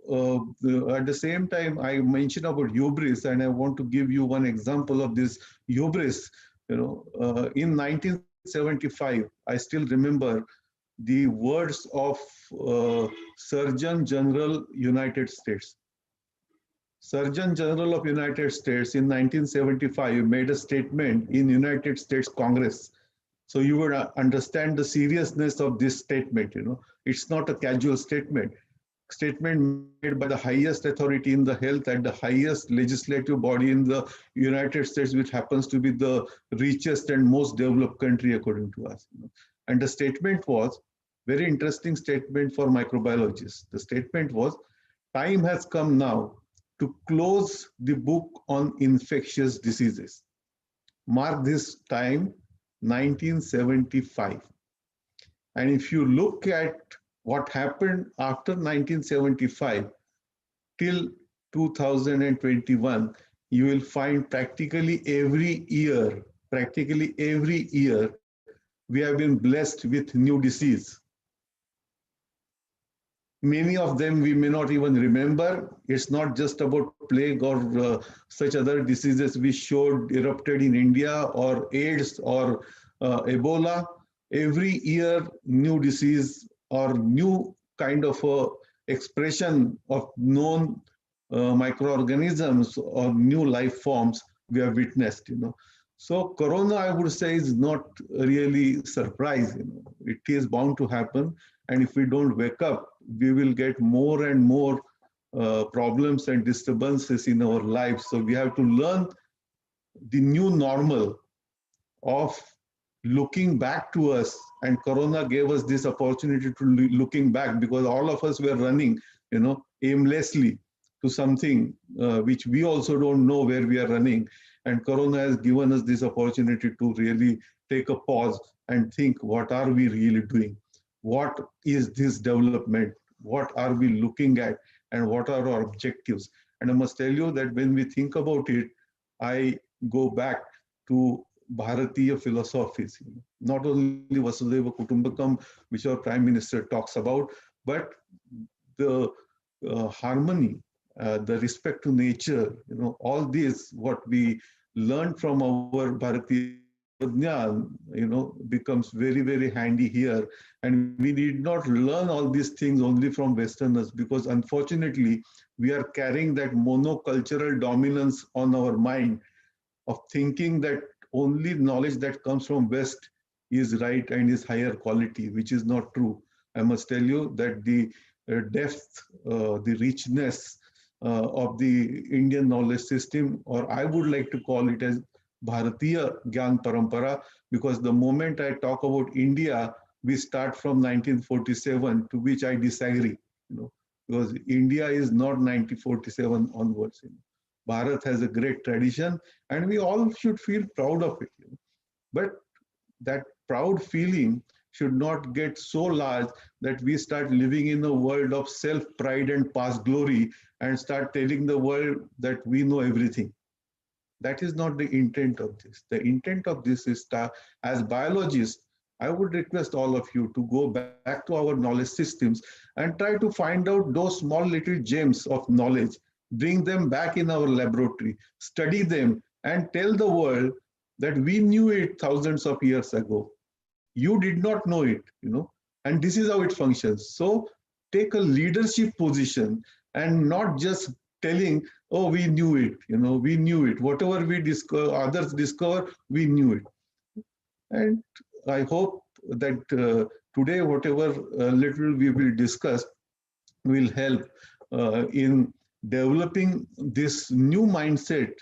at the same time, I mentioned about hubris, and I want to give you one example of this hubris. In 1975, I still remember the words of Surgeon General United States. Surgeon General of United States in 1975 made a statement in United States Congress. So you would understand the seriousness of this statement. It's not a casual statement. Statement made by the highest authority in the health and the highest legislative body in the United States, which happens to be the richest and most developed country according to us. And the statement was, very interesting statement for microbiologists. The statement was, time has come now to close the book on infectious diseases. Mark this time, 1975. And if you look at what happened after 1975 till 2021, you will find practically every year, we have been blessed with new disease. Many of them we may not even remember. It's not just about plague or such other diseases we showed erupted in India, or AIDS or Ebola. Every year, new disease or new kind of expression of known microorganisms or new life forms we have witnessed. So Corona, I would say, is not really surprise. It is bound to happen, and if we don't wake up, we will get more and more problems and disturbances in our lives. So we have to learn the new normal of looking back to us, and Corona gave us this opportunity to looking back, because all of us were running, aimlessly to something which we also don't know where we are running. And Corona has given us this opportunity to really take a pause and think, what are we really doing? What is this development? What are we looking at? And what are our objectives? And I must tell you that when we think about it, I go back to Bharatiya philosophies, not only Vasudhaiva Kutumbakam, which our Prime Minister talks about, but the harmony, the respect to nature, all this, what we learned from our Bharatiya Jnana, becomes very, very handy here. And we need not learn all these things only from Westerners, because unfortunately, we are carrying that monocultural dominance on our mind of thinking that only knowledge that comes from West is right and is higher quality, which is not true. I must tell you that the depth, the richness of the Indian knowledge system, or I would like to call it as Bharatiya Gyan Parampara, because the moment I talk about India, we start from 1947, to which I disagree, because India is not 1947 onwards. Bharat has a great tradition, and we all should feel proud of it. But that proud feeling should not get so large that we start living in a world of self-pride and past glory and start telling the world that we know everything. That is not the intent of this. The intent of this is that, as biologists, I would request all of you to go back to our knowledge systems and try to find out those small little gems of knowledge, bring them back in our laboratory, study them, and tell the world that we knew it thousands of years ago. You did not know it, and this is how it functions. So take a leadership position and not just telling, oh, we knew it, we knew it. Whatever we discover, others discover, we knew it. And I hope that today, whatever little we will discuss will help in developing this new mindset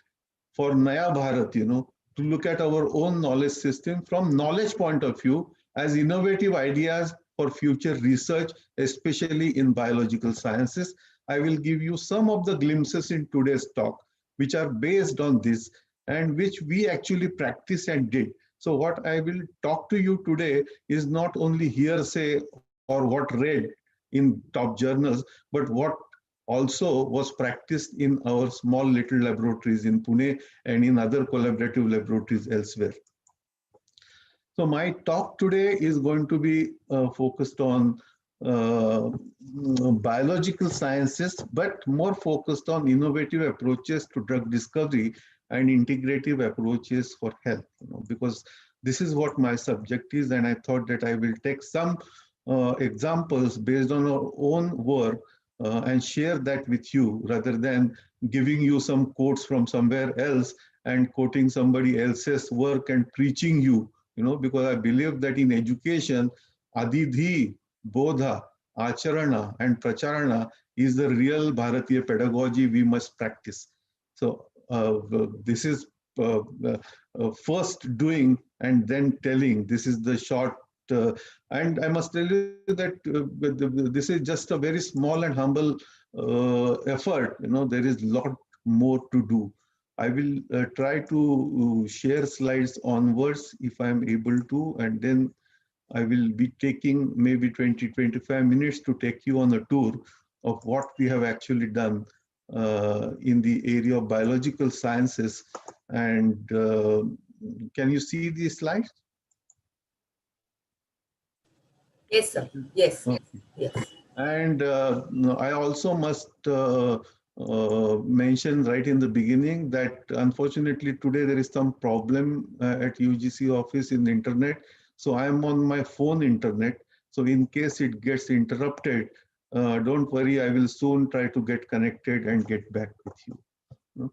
for Naya Bharat, to look at our own knowledge system from knowledge point of view as innovative ideas for future research, especially in biological sciences. I will give you some of the glimpses in today's talk, which are based on this and which we actually practiced and did. So what I will talk to you today is not only hearsay or what read in top journals, but what also was practiced in our small little laboratories in Pune and in other collaborative laboratories elsewhere. So my talk today is going to be focused on biological sciences, but more focused on innovative approaches to drug discovery and integrative approaches for health, because this is what my subject is, and I thought that I will take some examples based on our own work and share that with you, rather than giving you some quotes from somewhere else and quoting somebody else's work and preaching you, because I believe that in education, adidhi, bodha, acharana, and pracharana is the real Bharatiya pedagogy we must practice. So this is first doing and then telling. This is the short, and I must tell you that this is just a very small and humble effort. There is a lot more to do. I will try to share slides onwards if I am able to, and then I will be taking maybe 20-25 minutes to take you on a tour of what we have actually done in the area of biological sciences. And can you see these slides? Yes, sir. Yes. Okay. Yes. And I also must mention right in the beginning that unfortunately today there is some problem at UGC office in the internet. So I am on my phone internet. So in case it gets interrupted, don't worry, I will soon try to get connected and get back with you.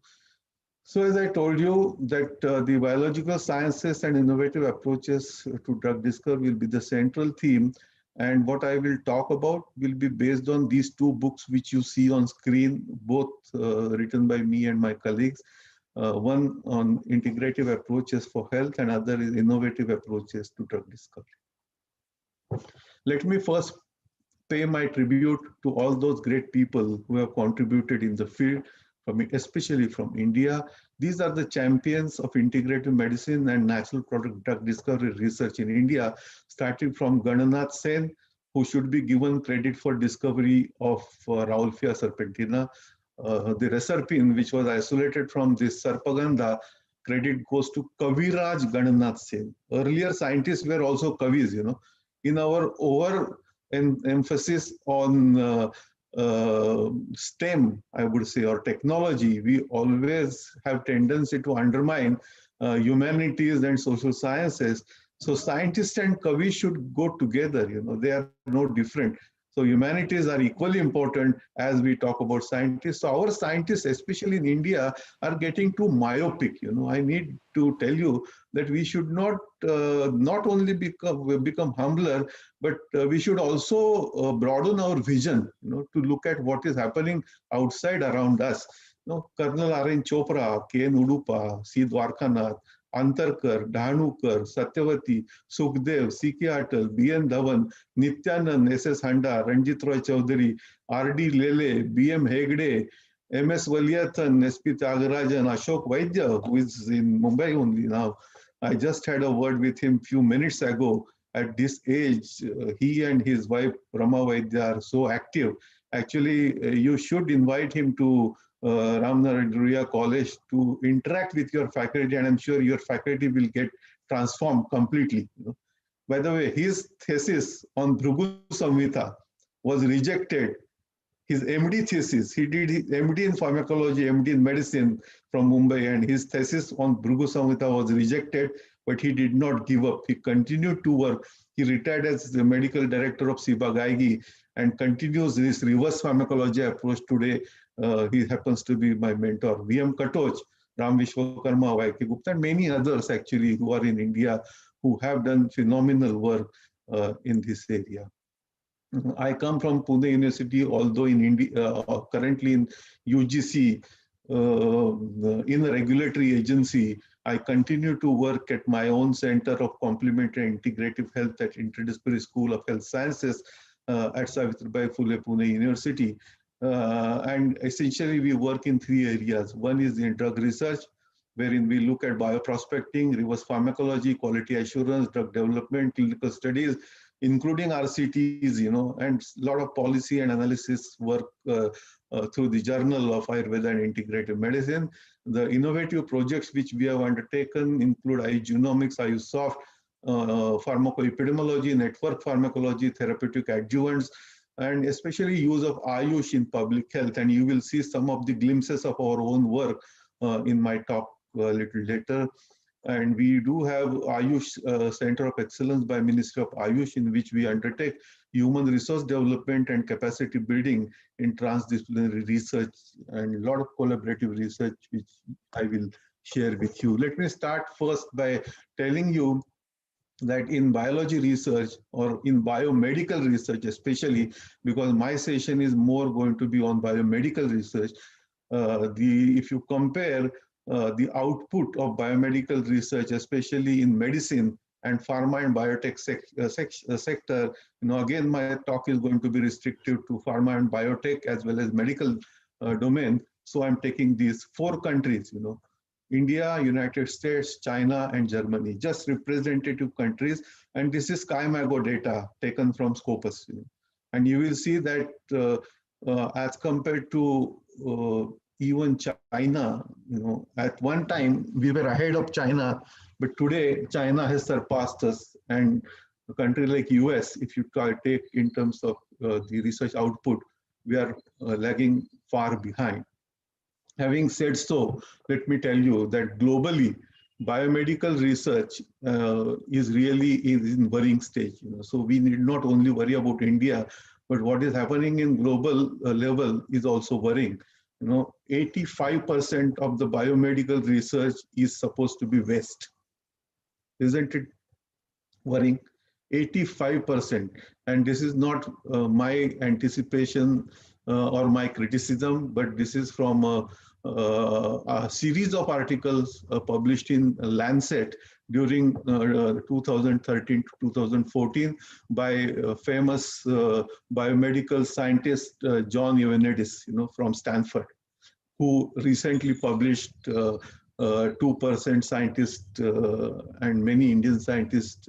So as I told you that the biological sciences and innovative approaches to drug discovery will be the central theme. And what I will talk about will be based on these two books which you see on screen, both written by me and my colleagues. One on integrative approaches for health and other is innovative approaches to drug discovery. Let me first pay my tribute to all those great people who have contributed in the field, especially from India. These are the champions of integrative medicine and natural product drug discovery research in India, starting from Gananath Sen, who should be given credit for discovery of Rauwolfia serpentina. The reserpine, which was isolated from this Sarpagandha, credit goes to Kaviraj Gananath Sen. Earlier scientists were also Kavis, you know. In our emphasis on STEM, I would say, or technology, we always have tendency to undermine humanities and social sciences. So scientists and Kavi should go together, you know, they are no different. So humanities are equally important as we talk about scientists. So our scientists, especially in India, are getting too myopic. You know, I need to tell you that we should not only become humbler, but we should also broaden our vision, you know, to look at what is happening outside around us. You know, Colonel R.N. Chopra, K.N. Udupa, C. Dwarkanath, Antarkar, Dhanukar, Satyavati, Sukhdev, C.K. Atal, B.N. Dhawan, Nityanand, S.S. Handa, Ranjit Roy Chaudhary, R.D. Lele, B.M. Hegde, M.S. Valiathan, S.P. Tyagarajan, Ashok Vaidya, who is in Mumbai only now. I just had a word with him a few minutes ago. At this age, he and his wife Rama Vaidya are so active. Actually, you should invite him to Ramnarain Ruia College to interact with your faculty, and I'm sure your faculty will get transformed completely. You know? By the way, his thesis on Bhrigu Samhita was rejected. His MD thesis, he did his MD in pharmacology, MD in medicine from Mumbai, and his thesis on Bhrigu Samhita was rejected, but he did not give up. He continued to work. He retired as the medical director of Siba Gaigi and continues this reverse pharmacology approach today. He happens to be my mentor. V.M. Katoch, Ram Vishwakarma, Y.K. Gupta, and many others actually who are in India who have done phenomenal work in this area. I come from Pune University, although in India, currently in UGC, in a regulatory agency. I continue to work at my own Center of Complementary and Integrative Health at Interdisciplinary School of Health Sciences at Savitribai Phule Pune University. And essentially, we work in three areas. One is in drug research, wherein we look at bioprospecting, reverse pharmacology, quality assurance, drug development, clinical studies, including RCTs, you know, and a lot of policy and analysis work through the Journal of Ayurveda and Integrative Medicine. The innovative projects which we have undertaken include iGenomics, iSoft, pharmacoepidemiology, network pharmacology, therapeutic adjuvants, and especially use of Ayush in public health. And you will see some of the glimpses of our own work in my talk a little later. And we do have Ayush Center of Excellence by Ministry of Ayush, in which we undertake human resource development and capacity building in transdisciplinary research and a lot of collaborative research, which I will share with you. Let me start first by telling you that in biology research or in biomedical research, especially because my session is more going to be on biomedical research, if you compare the output of biomedical research, especially in medicine and pharma and biotech sector, you know, again, my talk is going to be restricted to pharma and biotech as well as medical domain. So I'm taking these 4 countries, you know, India, United States, China, and Germany, just representative countries. And this is Skymago data taken from Scopus. You know. And you will see that as compared to even China, you know, at one time we were ahead of China, but today China has surpassed us. And a country like US, if you take in terms of the research output, we are lagging far behind. Having said so, let me tell you that globally, biomedical research is really in worrying stage. You know, so we need not only worry about India, but what is happening in global level is also worrying. 85% of the biomedical research is supposed to be waste. Isn't it worrying? 85%. And this is not my anticipation or my criticism, but this is from a series of articles published in Lancet during 2013 to 2014 by famous biomedical scientist John Ioannidis, from Stanford, who recently published 2% scientists and many Indian scientists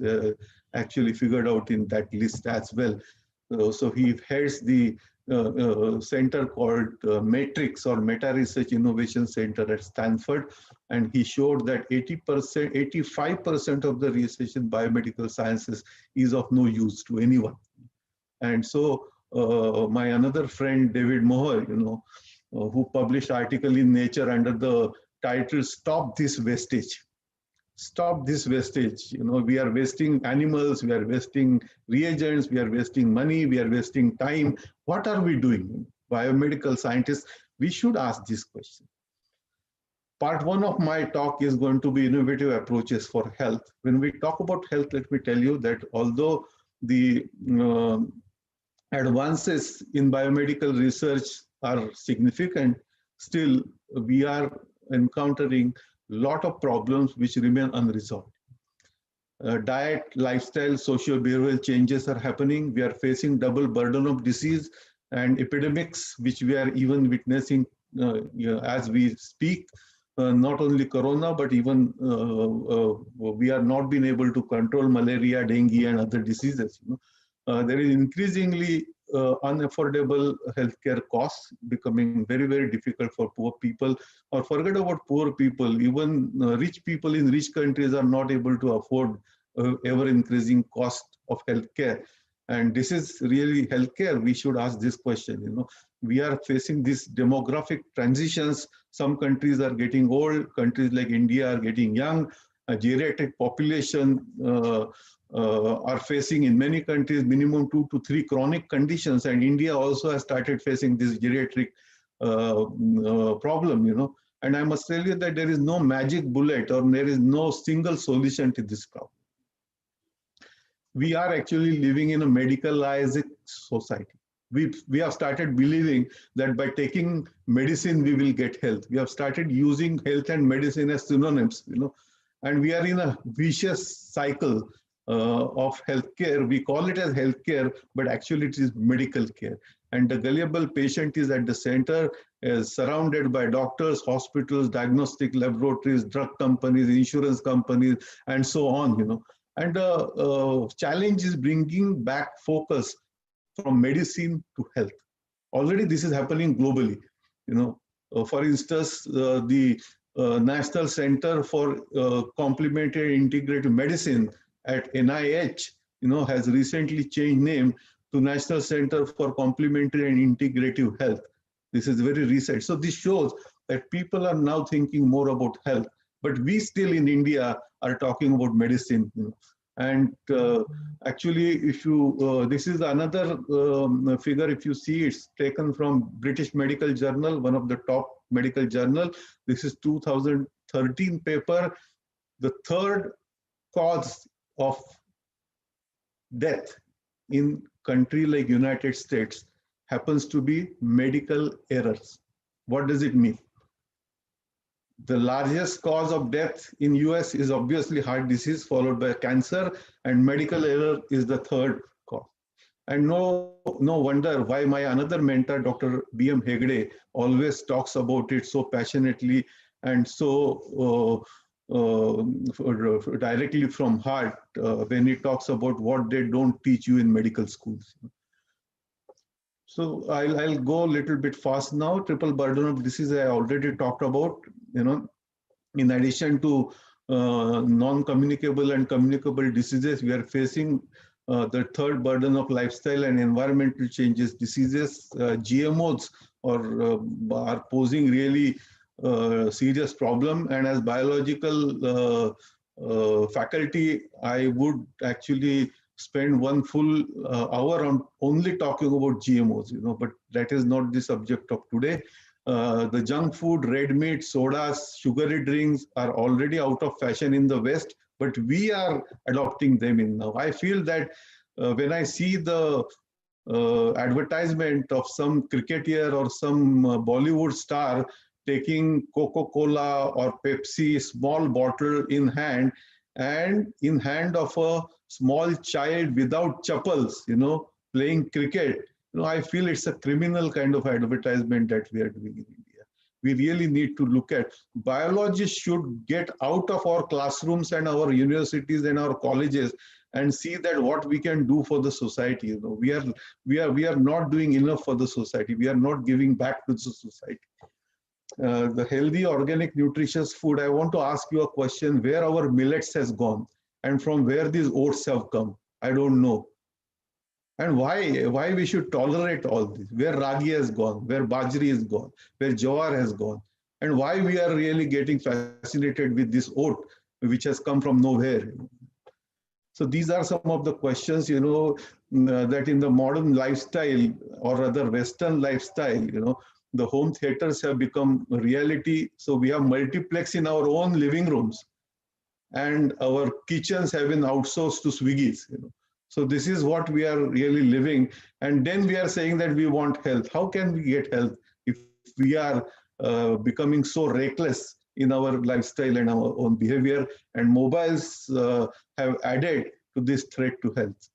actually figured out in that list as well. So he heads the center called Matrix or Meta Research Innovation Center at Stanford, and he showed that 85% of the research in biomedical sciences is of no use to anyone. And so my another friend David Moher, who published article in Nature under the title "Stop This Wastage." Stop this wastage. We are wasting animals, we are wasting reagents, we are wasting money, we are wasting time. What are we doing? Biomedical scientists, we should ask this question. Part one of my talk is going to be innovative approaches for health. When we talk about health, let me tell you that although the advances in biomedical research are significant, still we are encountering lot of problems which remain unresolved. Diet, lifestyle, socio-behavioral changes are happening. We are facing double burden of disease and epidemics, which we are even witnessing as we speak. Not only corona, but even we are not being able to control malaria, dengue, and other diseases. There is increasingly unaffordable healthcare costs becoming very, very difficult for poor people, or forget about poor people, even rich people in rich countries are not able to afford ever increasing cost of healthcare. And this is really healthcare. We should ask this question. We are facing these demographic transitions. Some countries are getting old, countries like India are getting young, a geriatric population are facing in many countries minimum 2 to 3 chronic conditions, and India also has started facing this geriatric problem, and I must tell you that there is no magic bullet or there is no single solution to this problem. We are actually living in a medicalized society. We have started believing that by taking medicine we will get health. We have started using health and medicine as synonyms, and we are in a vicious cycle of healthcare. We call it as healthcare, but actually it is medical care. And the gullible patient is at the center, is surrounded by doctors, hospitals, diagnostic laboratories, drug companies, insurance companies, and so on. And the challenge is bringing back focus from medicine to health. Already this is happening globally. For instance, the National Center for Complementary Integrative Medicine at NIH, has recently changed name to National Center for Complementary and Integrative Health. This is very recent. So this shows that people are now thinking more about health, but we still in India are talking about medicine. And actually, if you, this is another figure, if you see, it's taken from British Medical Journal, one of the top medical journal. This is 2013 paper. The third cause of death in country like United States happens to be medical errors. What does it mean? The largest cause of death in US is obviously heart disease, followed by cancer, and medical error is the third cause. And no wonder why my another mentor, Dr. B.M. Hegde, always talks about it so passionately and so directly from heart when he talks about what they don't teach you in medical schools. So I'll go a little bit fast now. Triple burden of disease I already talked about. In addition to non-communicable and communicable diseases, we are facing the third burden of lifestyle and environmental changes diseases. GMOs are posing really serious problem, and as biological faculty, I would actually spend one full hour on only talking about GMOs, but that is not the subject of today. The junk food, red meat, sodas, sugary drinks are already out of fashion in the West, but we are adopting them in now. I feel that when I see the advertisement of some cricketer or some Bollywood star taking Coca-Cola or Pepsi small bottle in hand and in hand of a small child without chappals, playing cricket, I feel it's a criminal kind of advertisement that we are doing in India. We really need to look at, biologists should get out of our classrooms and our universities and our colleges and see that what we can do for the society. We are not doing enough for the society. We are not giving back to the society. The healthy, organic, nutritious food, I want to ask you a question, where our millets has gone and from where these oats have come. I don't know. And why we should tolerate all this, where ragi has gone, where bajri is gone, where jawar has gone, and why we are really getting fascinated with this oat, which has come from nowhere. So these are some of the questions, that in the modern lifestyle or rather Western lifestyle, the home theaters have become a reality. So we have multiplex in our own living rooms and our kitchens have been outsourced to Swiggy's, So this is what we are really living. And then we are saying that we want health. How can we get health if we are becoming so reckless in our lifestyle and our own behavior? And mobiles have added to this threat to health.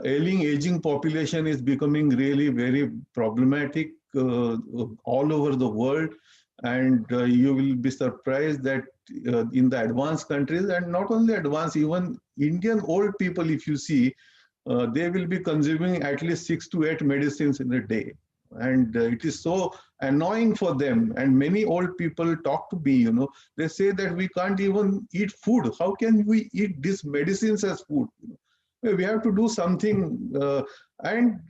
Aging population is becoming really very problematic all over the world. And you will be surprised that in the advanced countries, and not only advanced, even Indian old people, if you see, they will be consuming at least 6 to 8 medicines in a day. And it is so annoying for them. And many old people talk to me, they say that we can't even eat food. How can we eat these medicines as food? We have to do something. And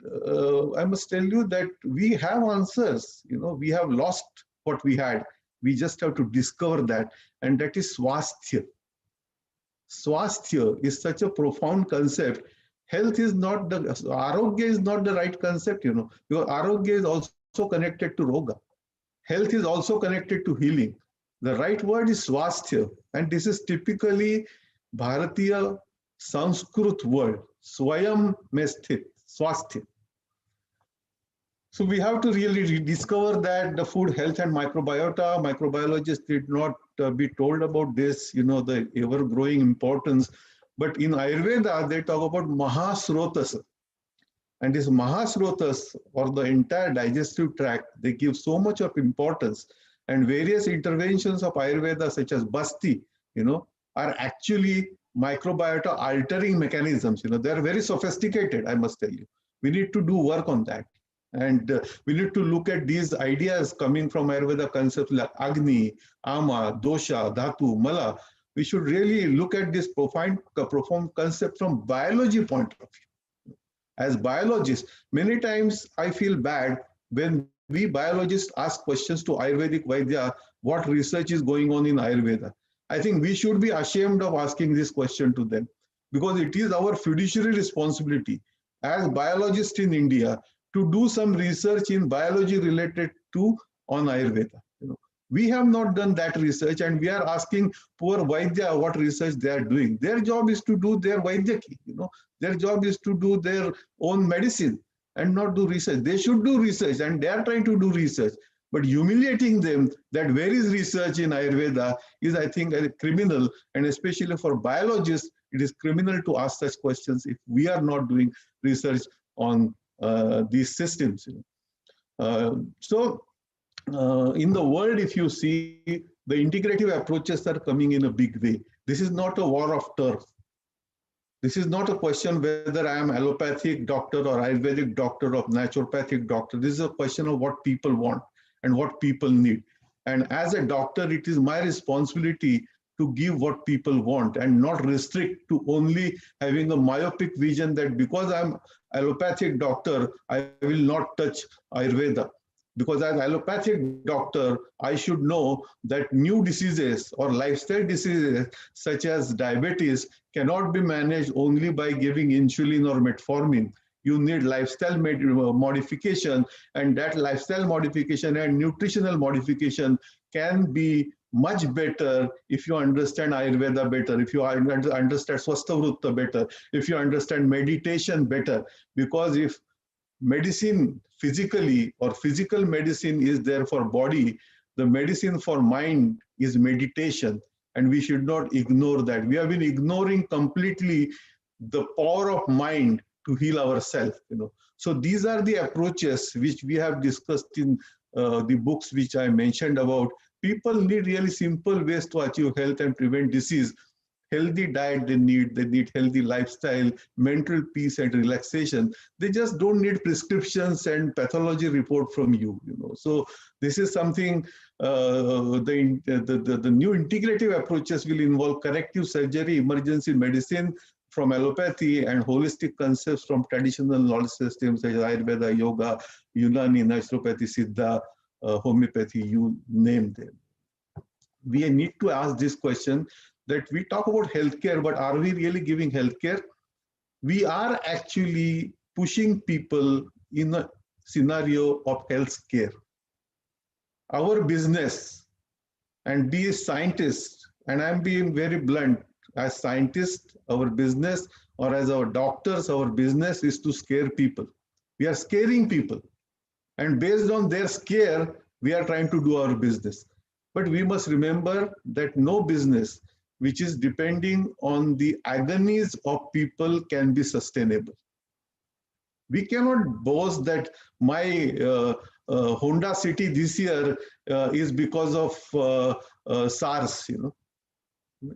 I must tell you that we have answers. We have lost what we had. We just have to discover that. And that is swasthya. Swasthya is such a profound concept. Health is not the, arogya is not the right concept, Your arogya is also connected to roga. Health is also connected to healing. The right word is swasthya. And this is typically Bharatiya Sanskrit word. Swayam mein sthit, swasthya. So we have to really rediscover that the food, health and microbiota, microbiologists did not be told about this, the ever-growing importance. But in Ayurveda, they talk about Mahasrotas. And this Mahasrotas, or the entire digestive tract, they give so much of importance. And various interventions of Ayurveda, such as Basti, are actually microbiota altering mechanisms. They are very sophisticated, I must tell you. We need to do work on that. And we need to look at these ideas coming from Ayurveda concepts like Agni, Ama, Dosha, Dhatu, Mala. We should really look at this profound concept from biology point of view. As biologists, many times I feel bad when we biologists ask questions to Ayurvedic Vaidya, what research is going on in Ayurveda. I think we should be ashamed of asking this question to them, because it is our fiduciary responsibility as biologists in India to do some research in biology related to on Ayurveda. We have not done that research, and we are asking poor Vaidya what research they are doing. Their job is to do their Vaidyaki, their job is to do their own medicine and not do research. They should do research, and they are trying to do research. But humiliating them that where is research in Ayurveda is, I think, a criminal, and especially for biologists, it is criminal to ask such questions if we are not doing research on these systems. In the world, if you see, the integrative approaches are coming in a big way. This is not a war of turf. This is not a question whether I am allopathic doctor or Ayurvedic doctor or naturopathic doctor. This is a question of what people want and what people need. And as a doctor, it is my responsibility to give what people want and not restrict to only having a myopic vision that because I'm allopathic doctor, I will not touch Ayurveda. Because as allopathic doctor, I should know that new diseases or lifestyle diseases such as diabetes cannot be managed only by giving insulin or metformin. you need lifestyle modification, and that lifestyle modification and nutritional modification can be much better if you understand Ayurveda better, if you understand Swasthavrutta better, if you understand meditation better. Because if medicine physically or physical medicine is there for body, the medicine for mind is meditation, and we should not ignore that. We have been ignoring completely the power of mind to heal ourselves. So these are the approaches which we have discussed in the books which I mentioned about. People need really simple ways to achieve health and prevent disease. Healthy diet they need healthy lifestyle, mental peace and relaxation. They just don't need prescriptions and pathology report from you. So this is something, the new integrative approaches will involve corrective surgery, emergency medicine from allopathy, and holistic concepts from traditional knowledge systems such as Ayurveda, Yoga, Unani, Naturopathy, Siddha, homeopathy, you name them. We need to ask this question, that we talk about healthcare, but are we really giving healthcare? We are actually pushing people in a scenario of healthcare. Our business, and be a scientist, and I'm being very blunt, as scientists, our business, or as our doctors, our business is to scare people. We are scaring people. And based on their scare, we are trying to do our business. But we must remember that no business which is depending on the agonies of people can be sustainable. We cannot boast that my Honda City this year is because of SARS.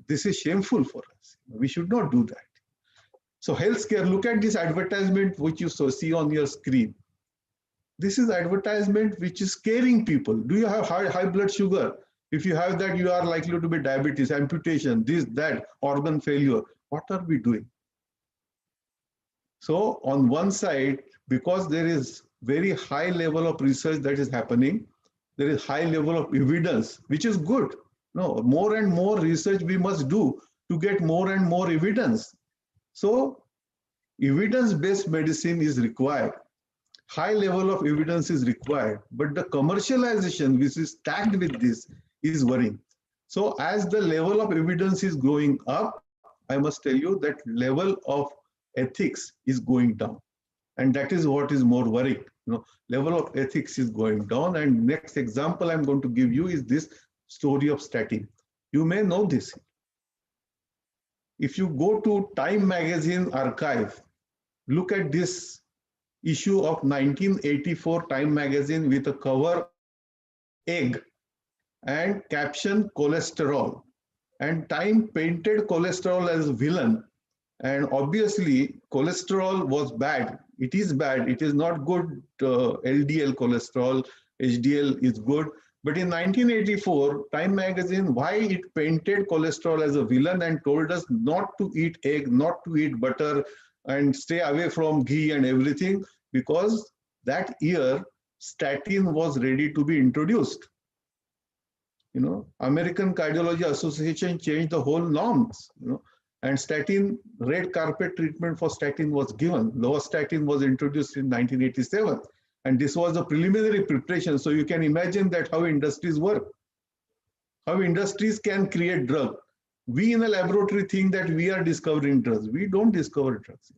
This is shameful for us. We should not do that. So healthcare, look at this advertisement which you see on your screen. This is advertisement which is scaring people. Do you have high blood sugar? If you have that, you are likely to be diabetes, amputation, this, that, organ failure. What are we doing? So on one side, because there is very high level of research that is happening, there is high level of evidence, which is good. No, more and more research we must do to get more and more evidence. So evidence-based medicine is required. High level of evidence is required, but the commercialization which is tagged with this is worrying. So as the level of evidence is going up, I must tell you that level of ethics is going down. And that is what is more worrying. Level of ethics is going down. And next example I'm going to give you is this story of statin. You may know this. If you go to Time Magazine archive, look at this issue of 1984 Time Magazine with a cover egg and caption cholesterol. And Time painted cholesterol as a villain. And obviously, cholesterol was bad. It is bad. It is not good LDL cholesterol. HDL is good. But in 1984, Time Magazine, why it painted cholesterol as a villain and told us not to eat egg, not to eat butter, and stay away from ghee and everything, because that year, statin was ready to be introduced. American Cardiology Association changed the whole norms, and statin, red carpet treatment for statin was given. Lovastatin was introduced in 1987. And this was a preliminary preparation. So you can imagine that how industries work, how industries can create drugs. We in a laboratory think that we are discovering drugs. We don't discover drugs.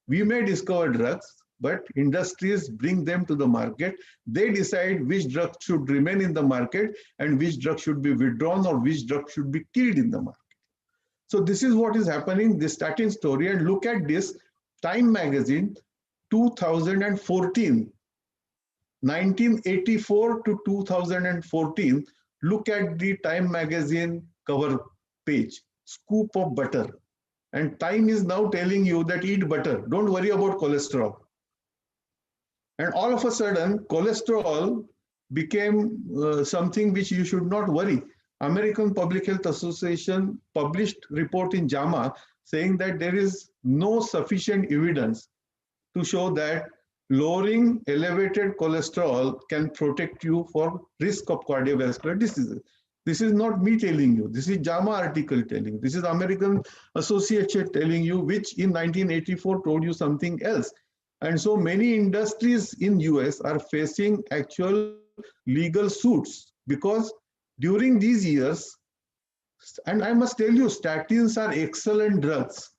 We may discover drugs, but industries bring them to the market. They decide which drug should remain in the market and which drug should be withdrawn or which drug should be killed in the market. So this is what is happening, the statin story. And look at this, Time Magazine, 2014. 1984 to 2014, look at the Time Magazine cover page, scoop of butter. And Time is now telling you that eat butter, don't worry about cholesterol. And all of a sudden, cholesterol became something which you should not worry. American Public Health Association published report in JAMA saying that there is no sufficient evidence to show that lowering elevated cholesterol can protect you for risk of cardiovascular diseases. This is not me telling you. This is JAMA article telling you. This is American Association telling you, which in 1984 told you something else. And so many industries in US are facing actual legal suits because during these years, and I must tell you, statins are excellent drugs.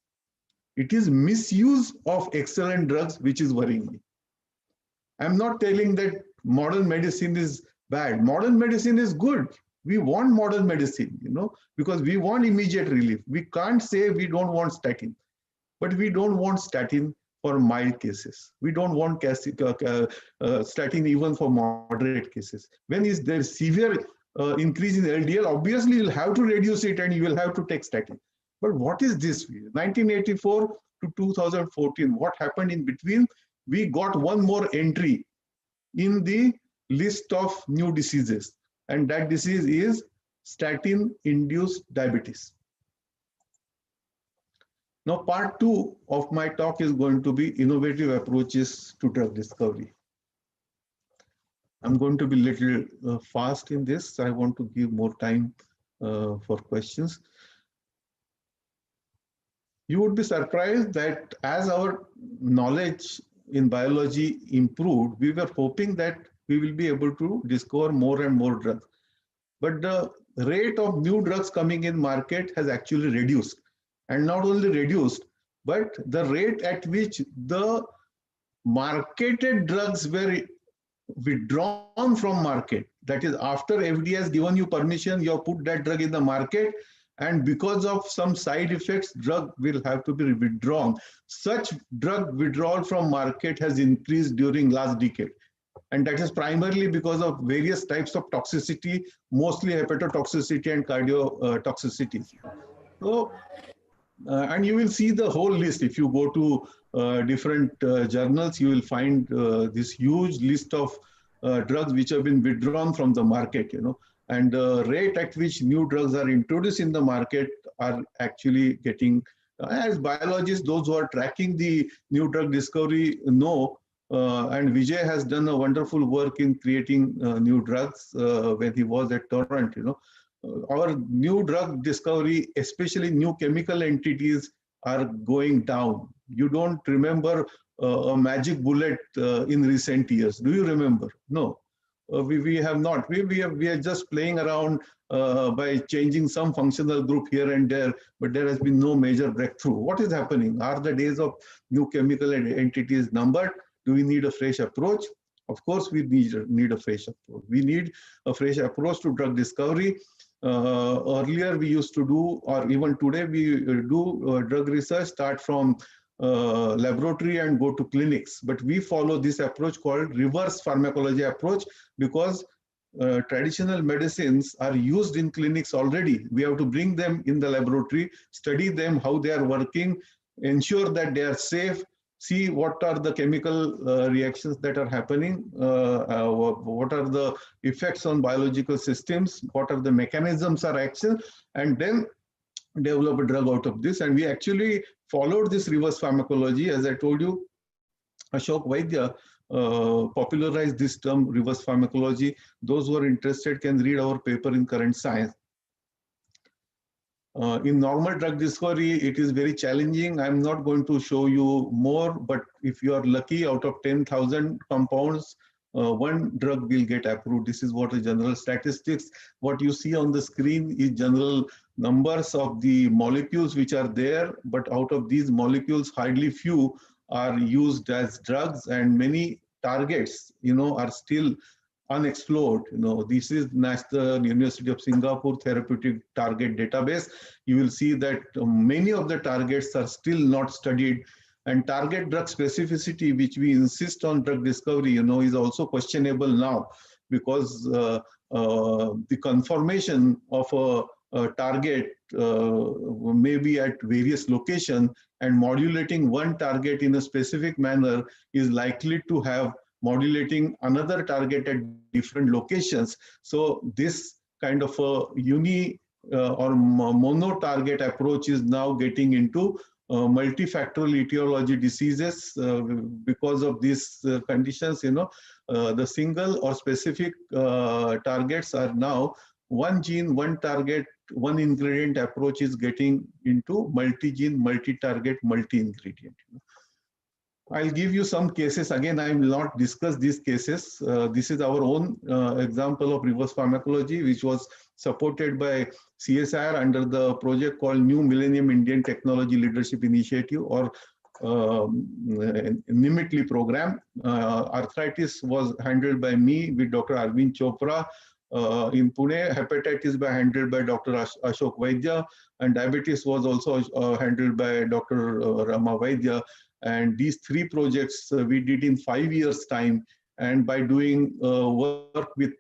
It is misuse of excellent drugs which is worrying me. I'm not telling that modern medicine is bad. Modern medicine is good. We want modern medicine, because we want immediate relief. We can't say we don't want statin, but we don't want statin for mild cases. We don't want statin even for moderate cases. When is there severe increase in LDL, obviously you'll have to reduce it and you will have to take statin. But what is this? 1984 to 2014, what happened in between? We got one more entry in the list of new diseases, and that disease is statin-induced diabetes. Now, part 2 of my talk is going to be innovative approaches to drug discovery. I'm going to be a little fast in this. I want to give more time for questions. You would be surprised that as our knowledge in biology improved, we were hoping that we will be able to discover more and more drugs. But the rate of new drugs coming in market has actually reduced. And not only reduced, but the rate at which the marketed drugs were withdrawn from market, that is after FDA has given you permission, you have put that drug in the market, and because of some side effects, drug will have to be withdrawn. Such drug withdrawal from market has increased during last decade. And that is primarily because of various types of toxicity, mostly hepatotoxicity and cardiotoxicity. So, and you will see the whole list. If you go to different journals, you will find this huge list of drugs which have been withdrawn from the market, and the rate at which new drugs are introduced in the market are actually getting, as biologists, those who are tracking the new drug discovery know, and Vijay has done a wonderful work in creating new drugs when he was at Torrent, our new drug discovery, especially new chemical entities, are going down. You don't remember a magic bullet in recent years. Do you remember? No, we have not. We are just playing around by changing some functional group here and there, but there has been no major breakthrough. What is happening? Are the days of new chemical entities numbered? Do we need a fresh approach? Of course, we need a fresh approach. We need a fresh approach to drug discovery. Earlier we used to do, or even today we do drug research, start from laboratory and go to clinics. But we follow this approach called reverse pharmacology approach because traditional medicines are used in clinics already. We have to bring them in the laboratory, study them, how they are working, ensure that they are safe, see what are the chemical reactions that are happening, what are the effects on biological systems, what are the mechanisms of action, and then develop a drug out of this. And we actually followed this reverse pharmacology. As I told you, Ashok Vaidya popularized this term reverse pharmacology. Those who are interested can read our paper in Current Science. In normal drug discovery, it is very challenging. I'm not going to show you more, but if you are lucky, out of 10,000 compounds, one drug will get approved. This is what the general statistics. What you see on the screen is general numbers of the molecules which are there, but out of these molecules, hardly few are used as drugs, and many targets, are still unexplored. This is National University of Singapore Therapeutic Target Database. You will see that many of the targets are still not studied, and target drug specificity, which we insist on drug discovery, is also questionable now, because the conformation of a target may be at various locations, and modulating one target in a specific manner is likely to have modulating another target at different locations. So this kind of a or mono target approach is now getting into multifactorial etiology diseases because of these conditions. The single or specific targets are now one gene, one target, one ingredient approach is getting into multi-gene, multi-target, multi-ingredient. I'll give you some cases. Again, I will not discuss these cases. This is our own example of reverse pharmacology, which was supported by CSIR under the project called New Millennium Indian Technology Leadership Initiative, or NIMITLI program. Arthritis was handled by me with Dr. Arvind Chopra in Pune. Hepatitis handled by Dr. Ashok Vaidya, and diabetes was also handled by Dr. Rama Vaidya. And these three projects we did in 5 years' time, and by doing work with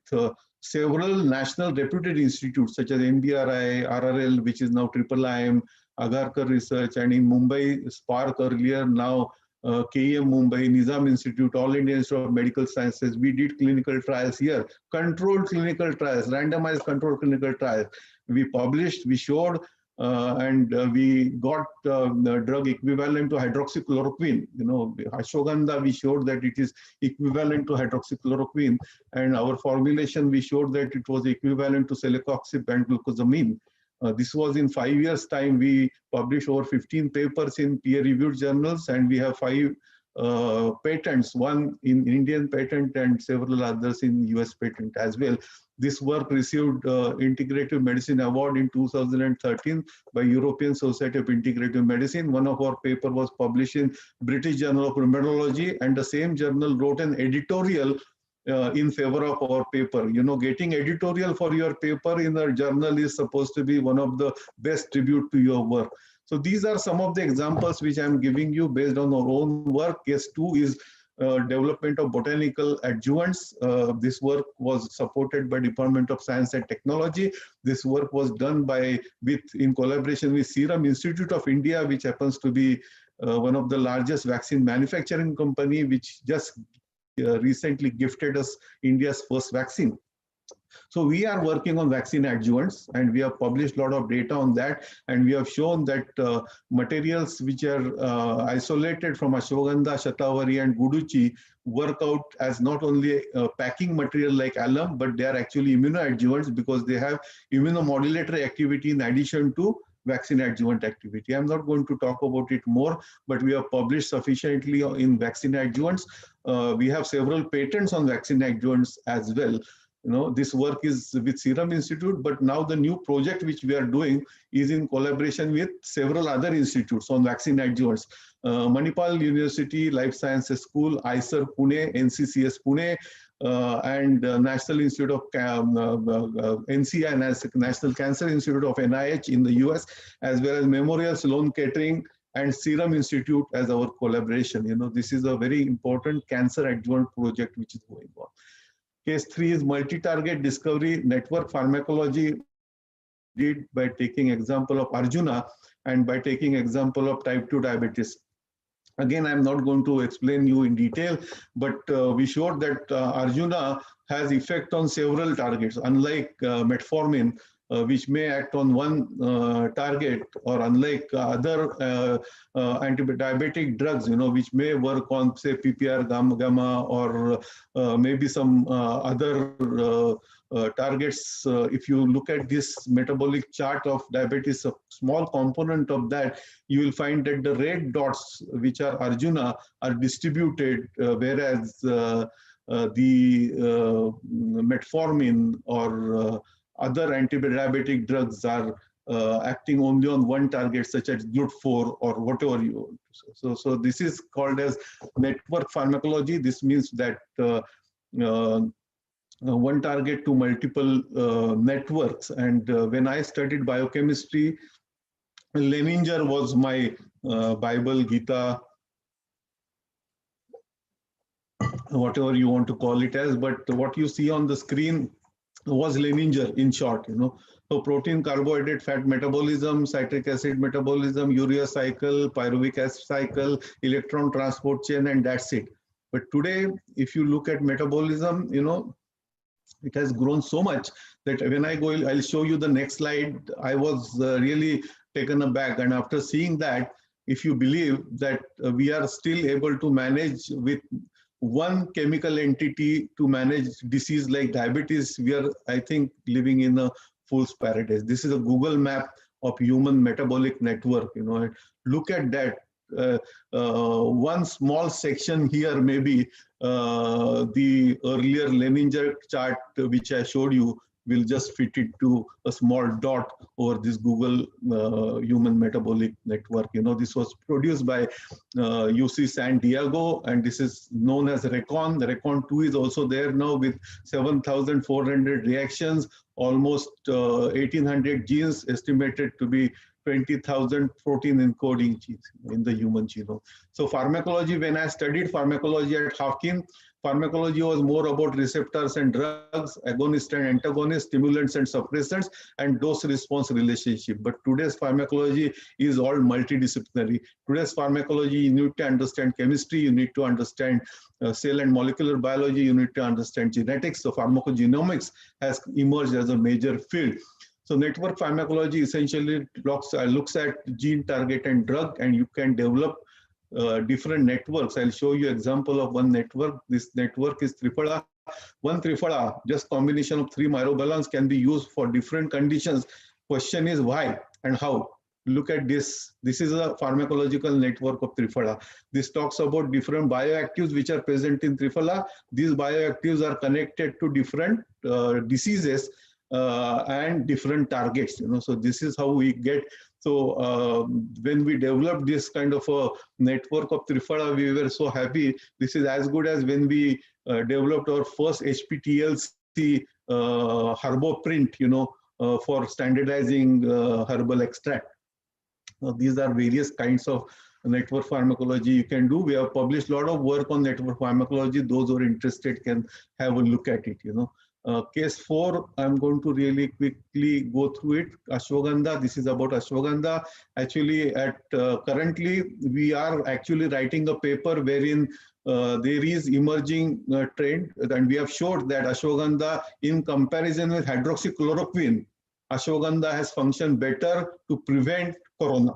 several national reputed institutes such as NBRI, RRL, which is now IIIM, Agarkar Research, and in Mumbai, Spark earlier, now KEM Mumbai, Nizam Institute, All India Institute of Medical Sciences. We did clinical trials here, controlled clinical trials, randomized controlled clinical trials. We published, we showed, and we got the drug equivalent to hydroxychloroquine. You know, ashwagandha, we showed that it is equivalent to hydroxychloroquine, and our formulation, we showed that it was equivalent to celecoxib and glucosamine. This was in 5 years' time. We published over 15 papers in peer-reviewed journals, and we have 5 patents, one in Indian patent and several others in US patent as well. This work received Integrative Medicine Award in 2013 by European Society of Integrative Medicine. One of our paper was published in British Journal of Rheumatology, and the same journal wrote an editorial in favor of our paper. You know, getting editorial for your paper in a journal is supposed to be one of the best tribute to your work. So these are some of the examples which I'm giving you based on our own work. Case 2 is development of botanical adjuvants. This work was supported by Department of Science and Technology. This work was done in collaboration with Serum Institute of India, which happens to be one of the largest vaccine manufacturing company, which just recently gifted us India's first vaccine. So we are working on vaccine adjuvants, and we have published a lot of data on that, and we have shown that materials which are isolated from ashwagandha, shatavari, and guduchi work out as not only a packing material like alum, but they are actually immunoadjuvants because they have immunomodulatory activity in addition to vaccine adjuvant activity. I'm not going to talk about it more, but we have published sufficiently in vaccine adjuvants. We have several patents on vaccine adjuvants as well. You know, this work is with Serum Institute, but now the new project which we are doing is in collaboration with several other institutes on vaccine adjuvants. Manipal University Life Sciences School, IISER Pune, NCCS Pune, and National Institute of NCI, National Cancer Institute of NIH in the US, as well as Memorial Sloan Kettering and Serum Institute as our collaboration. You know, this is a very important cancer adjuvant project which is going on. Case 3 is multi-target discovery network pharmacology did by taking example of Arjuna and by taking example of type 2 diabetes. Again, I'm not going to explain you in detail, but we showed that Arjuna has effect on several targets, unlike metformin, which may act on one target, or unlike other anti-diabetic drugs, you know, which may work on, say, PPR gamma, or maybe some other targets. If you look at this metabolic chart of diabetes, a small component of that, you will find that the red dots, which are Arjuna, are distributed, whereas the metformin or other anti-diabetic drugs are acting only on one target, such as GLUT4 or whatever you want to say. So this is called as network pharmacology. This means that one target to multiple networks. And when I studied biochemistry, Leninger was my Bible, Gita, whatever you want to call it as. But what you see on the screen was Leninger in short, you know. So protein, carbohydrate, fat metabolism, citric acid metabolism, urea cycle, pyruvic acid cycle, electron transport chain, and that's it. But today, if you look at metabolism, you know, it has grown so much that when I go, I'll show you the next slide. I was really taken aback. And after seeing that, if you believe that we are still able to manage with one chemical entity to manage disease like diabetes, we are, I think, living in a fool's paradise. This is a Google map of human metabolic network, you know, and look at that. one small section here, maybe the earlier Leninger chart which I showed you will just fit it to a small dot over this Google Human Metabolic Network. You know, this was produced by UC San Diego, and this is known as Recon. The Recon 2 is also there now with 7,400 reactions, almost 1,800 genes, estimated to be 20,000 protein encoding genes in the human genome. So pharmacology, when I studied pharmacology at Hawking, pharmacology was more about receptors and drugs, agonists and antagonists, stimulants and suppressants, and dose-response relationship. But today's pharmacology is all multidisciplinary. Today's pharmacology, you need to understand chemistry, you need to understand cell and molecular biology, you need to understand genetics. So pharmacogenomics has emerged as a major field. So network pharmacology essentially looks at gene, target, and drug, and you can develop different networks. I'll show you example of one network. This network is Triphala. One Triphala, just combination of 3 myrobalance, can be used for different conditions. Question is why and how. Look at this. This is a pharmacological network of Triphala. This talks about different bioactives which are present in Triphala. These bioactives are connected to different diseases and different targets. You know, so this is how we get. So when we developed this kind of a network of Triphala, we were so happy. This is as good as when we developed our first HPTLC herboprint, you know, for standardizing herbal extract. Now, these are various kinds of network pharmacology you can do. We have published a lot of work on network pharmacology. Those who are interested can have a look at it, you know. Case 4, I'm going to really quickly go through it. Ashwagandha, this is about ashwagandha. Actually, currently, we are actually writing a paper wherein there is emerging trend, and we have showed that ashwagandha, in comparison with hydroxychloroquine, ashwagandha has functioned better to prevent corona.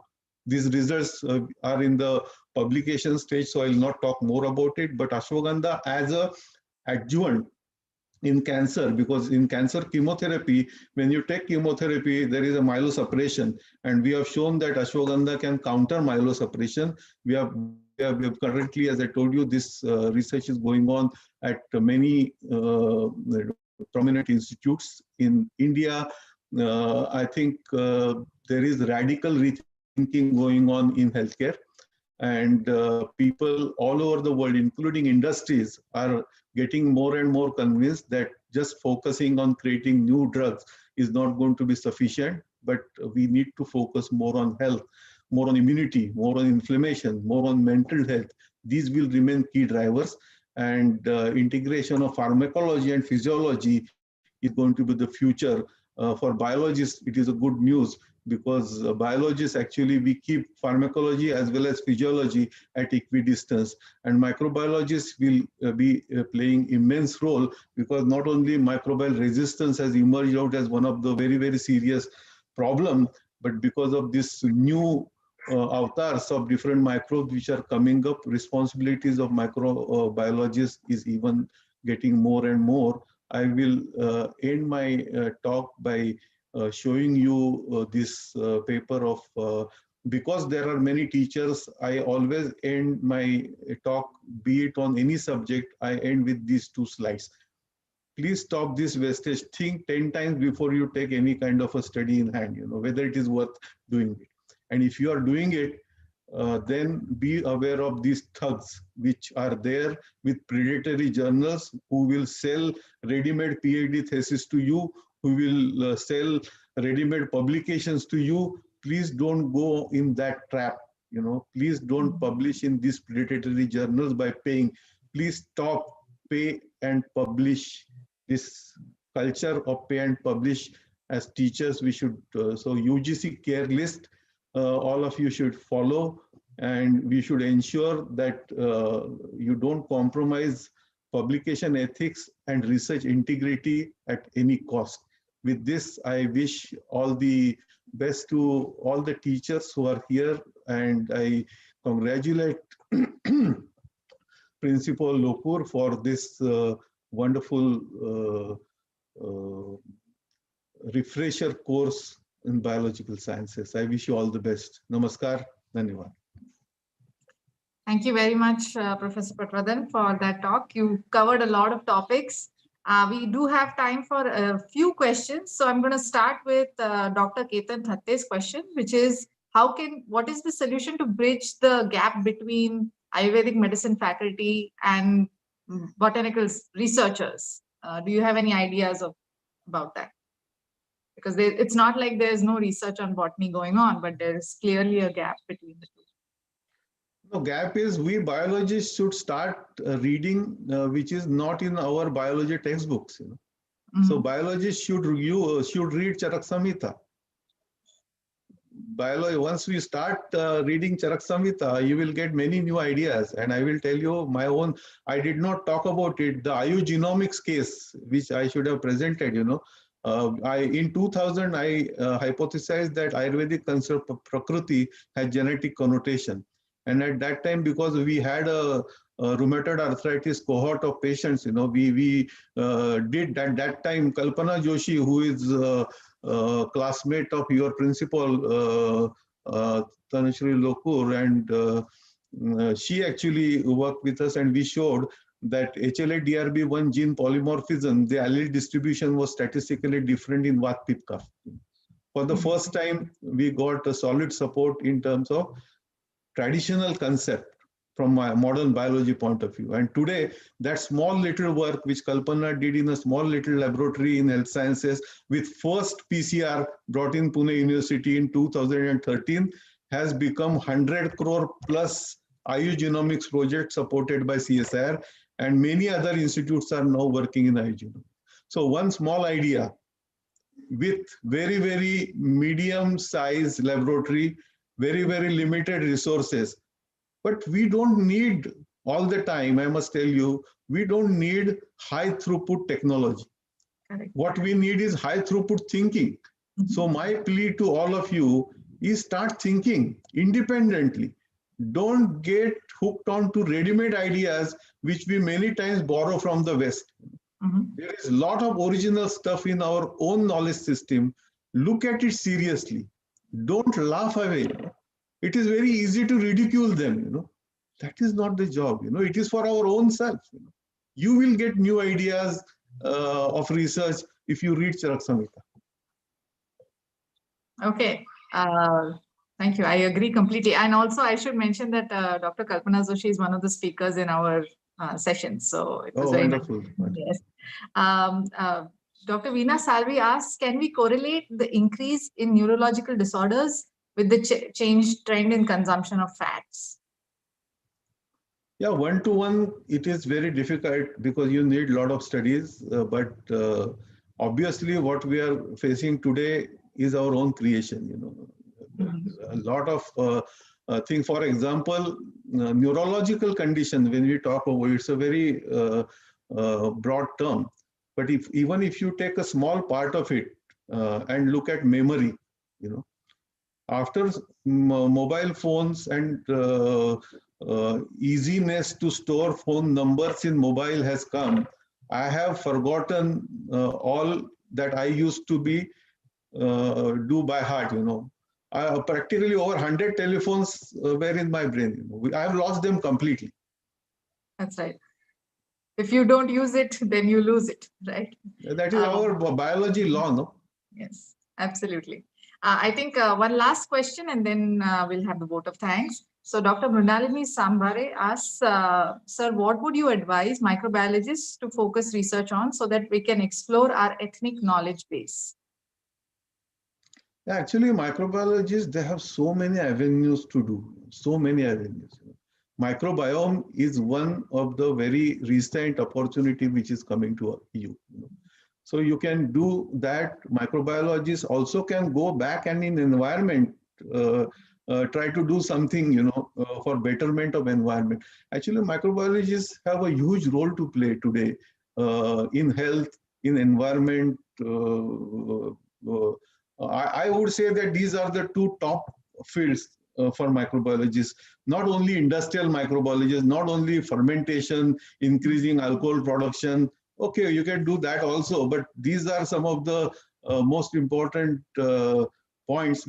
These results are in the publication stage, so I will not talk more about it. But ashwagandha as a adjuvant in cancer, because in cancer chemotherapy, when you take chemotherapy, there is a myelosuppression, and we have shown that ashwagandha can counter myelosuppression. We have currently, as I told you, this research is going on at many prominent institutes in India. I think there is radical rethinking going on in healthcare, and people all over the world, including industries, are getting more and more convinced that just focusing on creating new drugs is not going to be sufficient, but we need to focus more on health, more on immunity, more on inflammation, more on mental health. These will remain key drivers, and integration of pharmacology and physiology is going to be the future. For biologists, it is a good news, because biologists, actually, we keep pharmacology as well as physiology at equidistance, and microbiologists will be playing immense role, because not only microbial resistance has emerged out as one of the very, very serious problem, but because of this new avatars of different microbes which are coming up, responsibilities of microbiologists is even getting more and more. I will end my talk by showing you this paper of, because there are many teachers, I always end my talk, be it on any subject, I end with these 2 slides. Please stop this wastage. Think 10 times before you take any kind of a study in hand, you know, whether it is worth doing it. And if you are doing it, then be aware of these thugs which are there with predatory journals who will sell ready-made PhD thesis to you, who will sell ready-made publications to you. Please don't go in that trap. You know, please don't publish in these predatory journals by paying. Please stop, pay and publish. This culture of pay and publish, as teachers, we should, so UGC care list, all of you should follow, and we should ensure that you don't compromise publication ethics and research integrity at any cost. With this, I wish all the best to all the teachers who are here, and I congratulate Principal Lokur for this wonderful refresher course in biological sciences. I wish you all the best. Namaskar. Dhanyavad. Thank you very much, Professor Patwardhan, for that talk. You covered a lot of topics. We do have time for a few questions. So I'm going to start with Dr. Ketan Thatte's question, which is, what is the solution to bridge the gap between Ayurvedic medicine faculty and botanical researchers? Do you have any ideas about that? Because it's not like there's no research on botany going on, but there is clearly a gap between the two. The gap is we biologists should start reading which is not in our biology textbooks. So biologists should read Charak Samhita. Once we start reading Charak Samhita, you will get many new ideas. And I will tell you my own. I did not talk about it. The Ayugenomics case, which I should have presented. In 2000, I hypothesized that Ayurvedic concept of Prakriti has genetic connotation. And at that time, because we had a rheumatoid arthritis cohort of patients, we did at that time, Kalpana Joshi, who is a classmate of your principal, Tanushree Lokur, and she actually worked with us, and we showed that HLA-DRB1 gene polymorphism, the allele distribution was statistically different in Vat Pitta Kapha. For the first time, we got a solid support in terms of traditional concept from my modern biology point of view. And today, that small little work which Kalpana did in a small little laboratory in health sciences with first PCR brought in Pune University in 2013 has become 100 crore plus Ayugenomics project supported by CSIR, and many other institutes are now working in Ayugenomics. So one small idea with very, very medium-sized laboratory, very, very limited resources. But we don't need all the time, I must tell you, we don't need high throughput technology. Correct. What we need is high throughput thinking. So my plea to all of you is start thinking independently. Don't get hooked on to ready-made ideas, which we many times borrow from the West. There is a lot of original stuff in our own knowledge system. Look at it seriously. Don't laugh away. It is very easy to ridicule them. That is not the job. It is for our own self. You will get new ideas of research if you read Charak Samhita. Okay. Thank you. I agree completely. And also, I should mention that Dr. Kalpana Joshi is one of the speakers in our session. So it was very wonderful. Yes. Dr. Veena Salvi asks, can we correlate the increase in neurological disorders with the changed trend in consumption of fats? Yeah, one-to-one, it is very difficult because you need a lot of studies. But obviously, what we are facing today is our own creation. A lot of things. For example, neurological condition, when we talk about it's a very broad term. But even if you take a small part of it and look at memory, after mobile phones and easiness to store phone numbers in mobile has come, I have forgotten all that I used to do by heart. Practically over 100 telephones were in my brain. I have lost them completely. That's right. If you don't use it, then you lose it, right? That is our biology law, no? Yes, absolutely. I think one last question, and then we'll have the vote of thanks. So Dr. Mandali Sambhare asks, sir, what would you advise microbiologists to focus research on so that we can explore our ethnic knowledge base? Yeah, actually, microbiologists, they have so many avenues to do, so many avenues. Microbiome is one of the very recent opportunity which is coming to you. So you can do that. Microbiologists also can go back and in environment, try to do something, for betterment of environment. Actually, microbiologists have a huge role to play today in health, in environment. I would say that these are the two top fields for microbiologists, not only industrial microbiologists, not only fermentation, increasing alcohol production. Okay, you can do that also, but these are some of the most important points.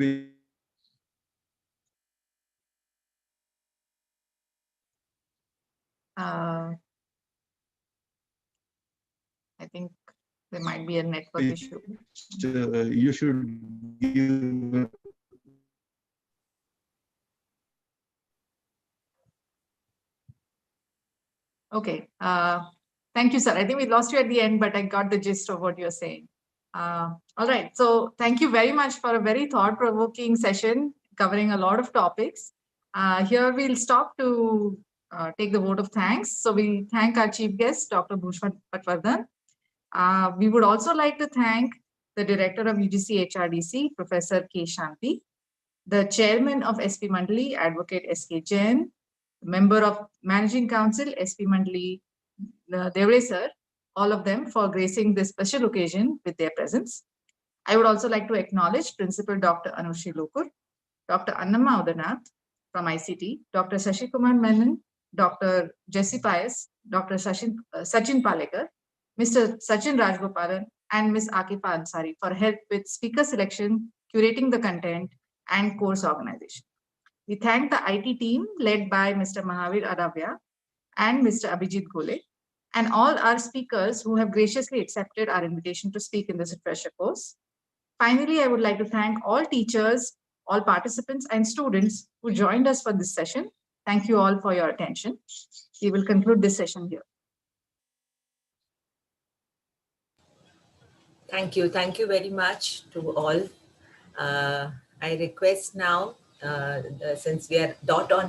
I think there might be a network issue. You should give. Okay. Thank you, sir. I think we lost you at the end, but I got the gist of what you're saying. All right. So thank you very much for a very thought-provoking session covering a lot of topics. Here we'll stop to take the vote of thanks. So we thank our chief guest, Dr. Bhushan Patwardhan. We would also like to thank the director of UGC HRDC, Professor K. Shanti, the chairman of SP Mandali, Advocate S.K. Jain, member of Managing Council, SP Mandali, Devre sir, all of them for gracing this special occasion with their presence. I would also like to acknowledge Principal Dr. Anushri Lokur, Dr. Annamma Udanath from ICT, Dr. Shashi Kumar Menon, Dr. Jesse Pius, Dr. Sachin Palekar, Mr. Sachin Rajgopalan, and Ms. Akifa Ansari for help with speaker selection, curating the content, and course organization. We thank the IT team led by Mr. Mahavir Aravya and Mr. Abhijit Gole, and all our speakers who have graciously accepted our invitation to speak in this refresher course. Finally, I would like to thank all teachers, all participants, and students who joined us for this session. Thank you all for your attention. We will conclude this session here. Thank you. Thank you very much to all. I request now, since we are dot on time,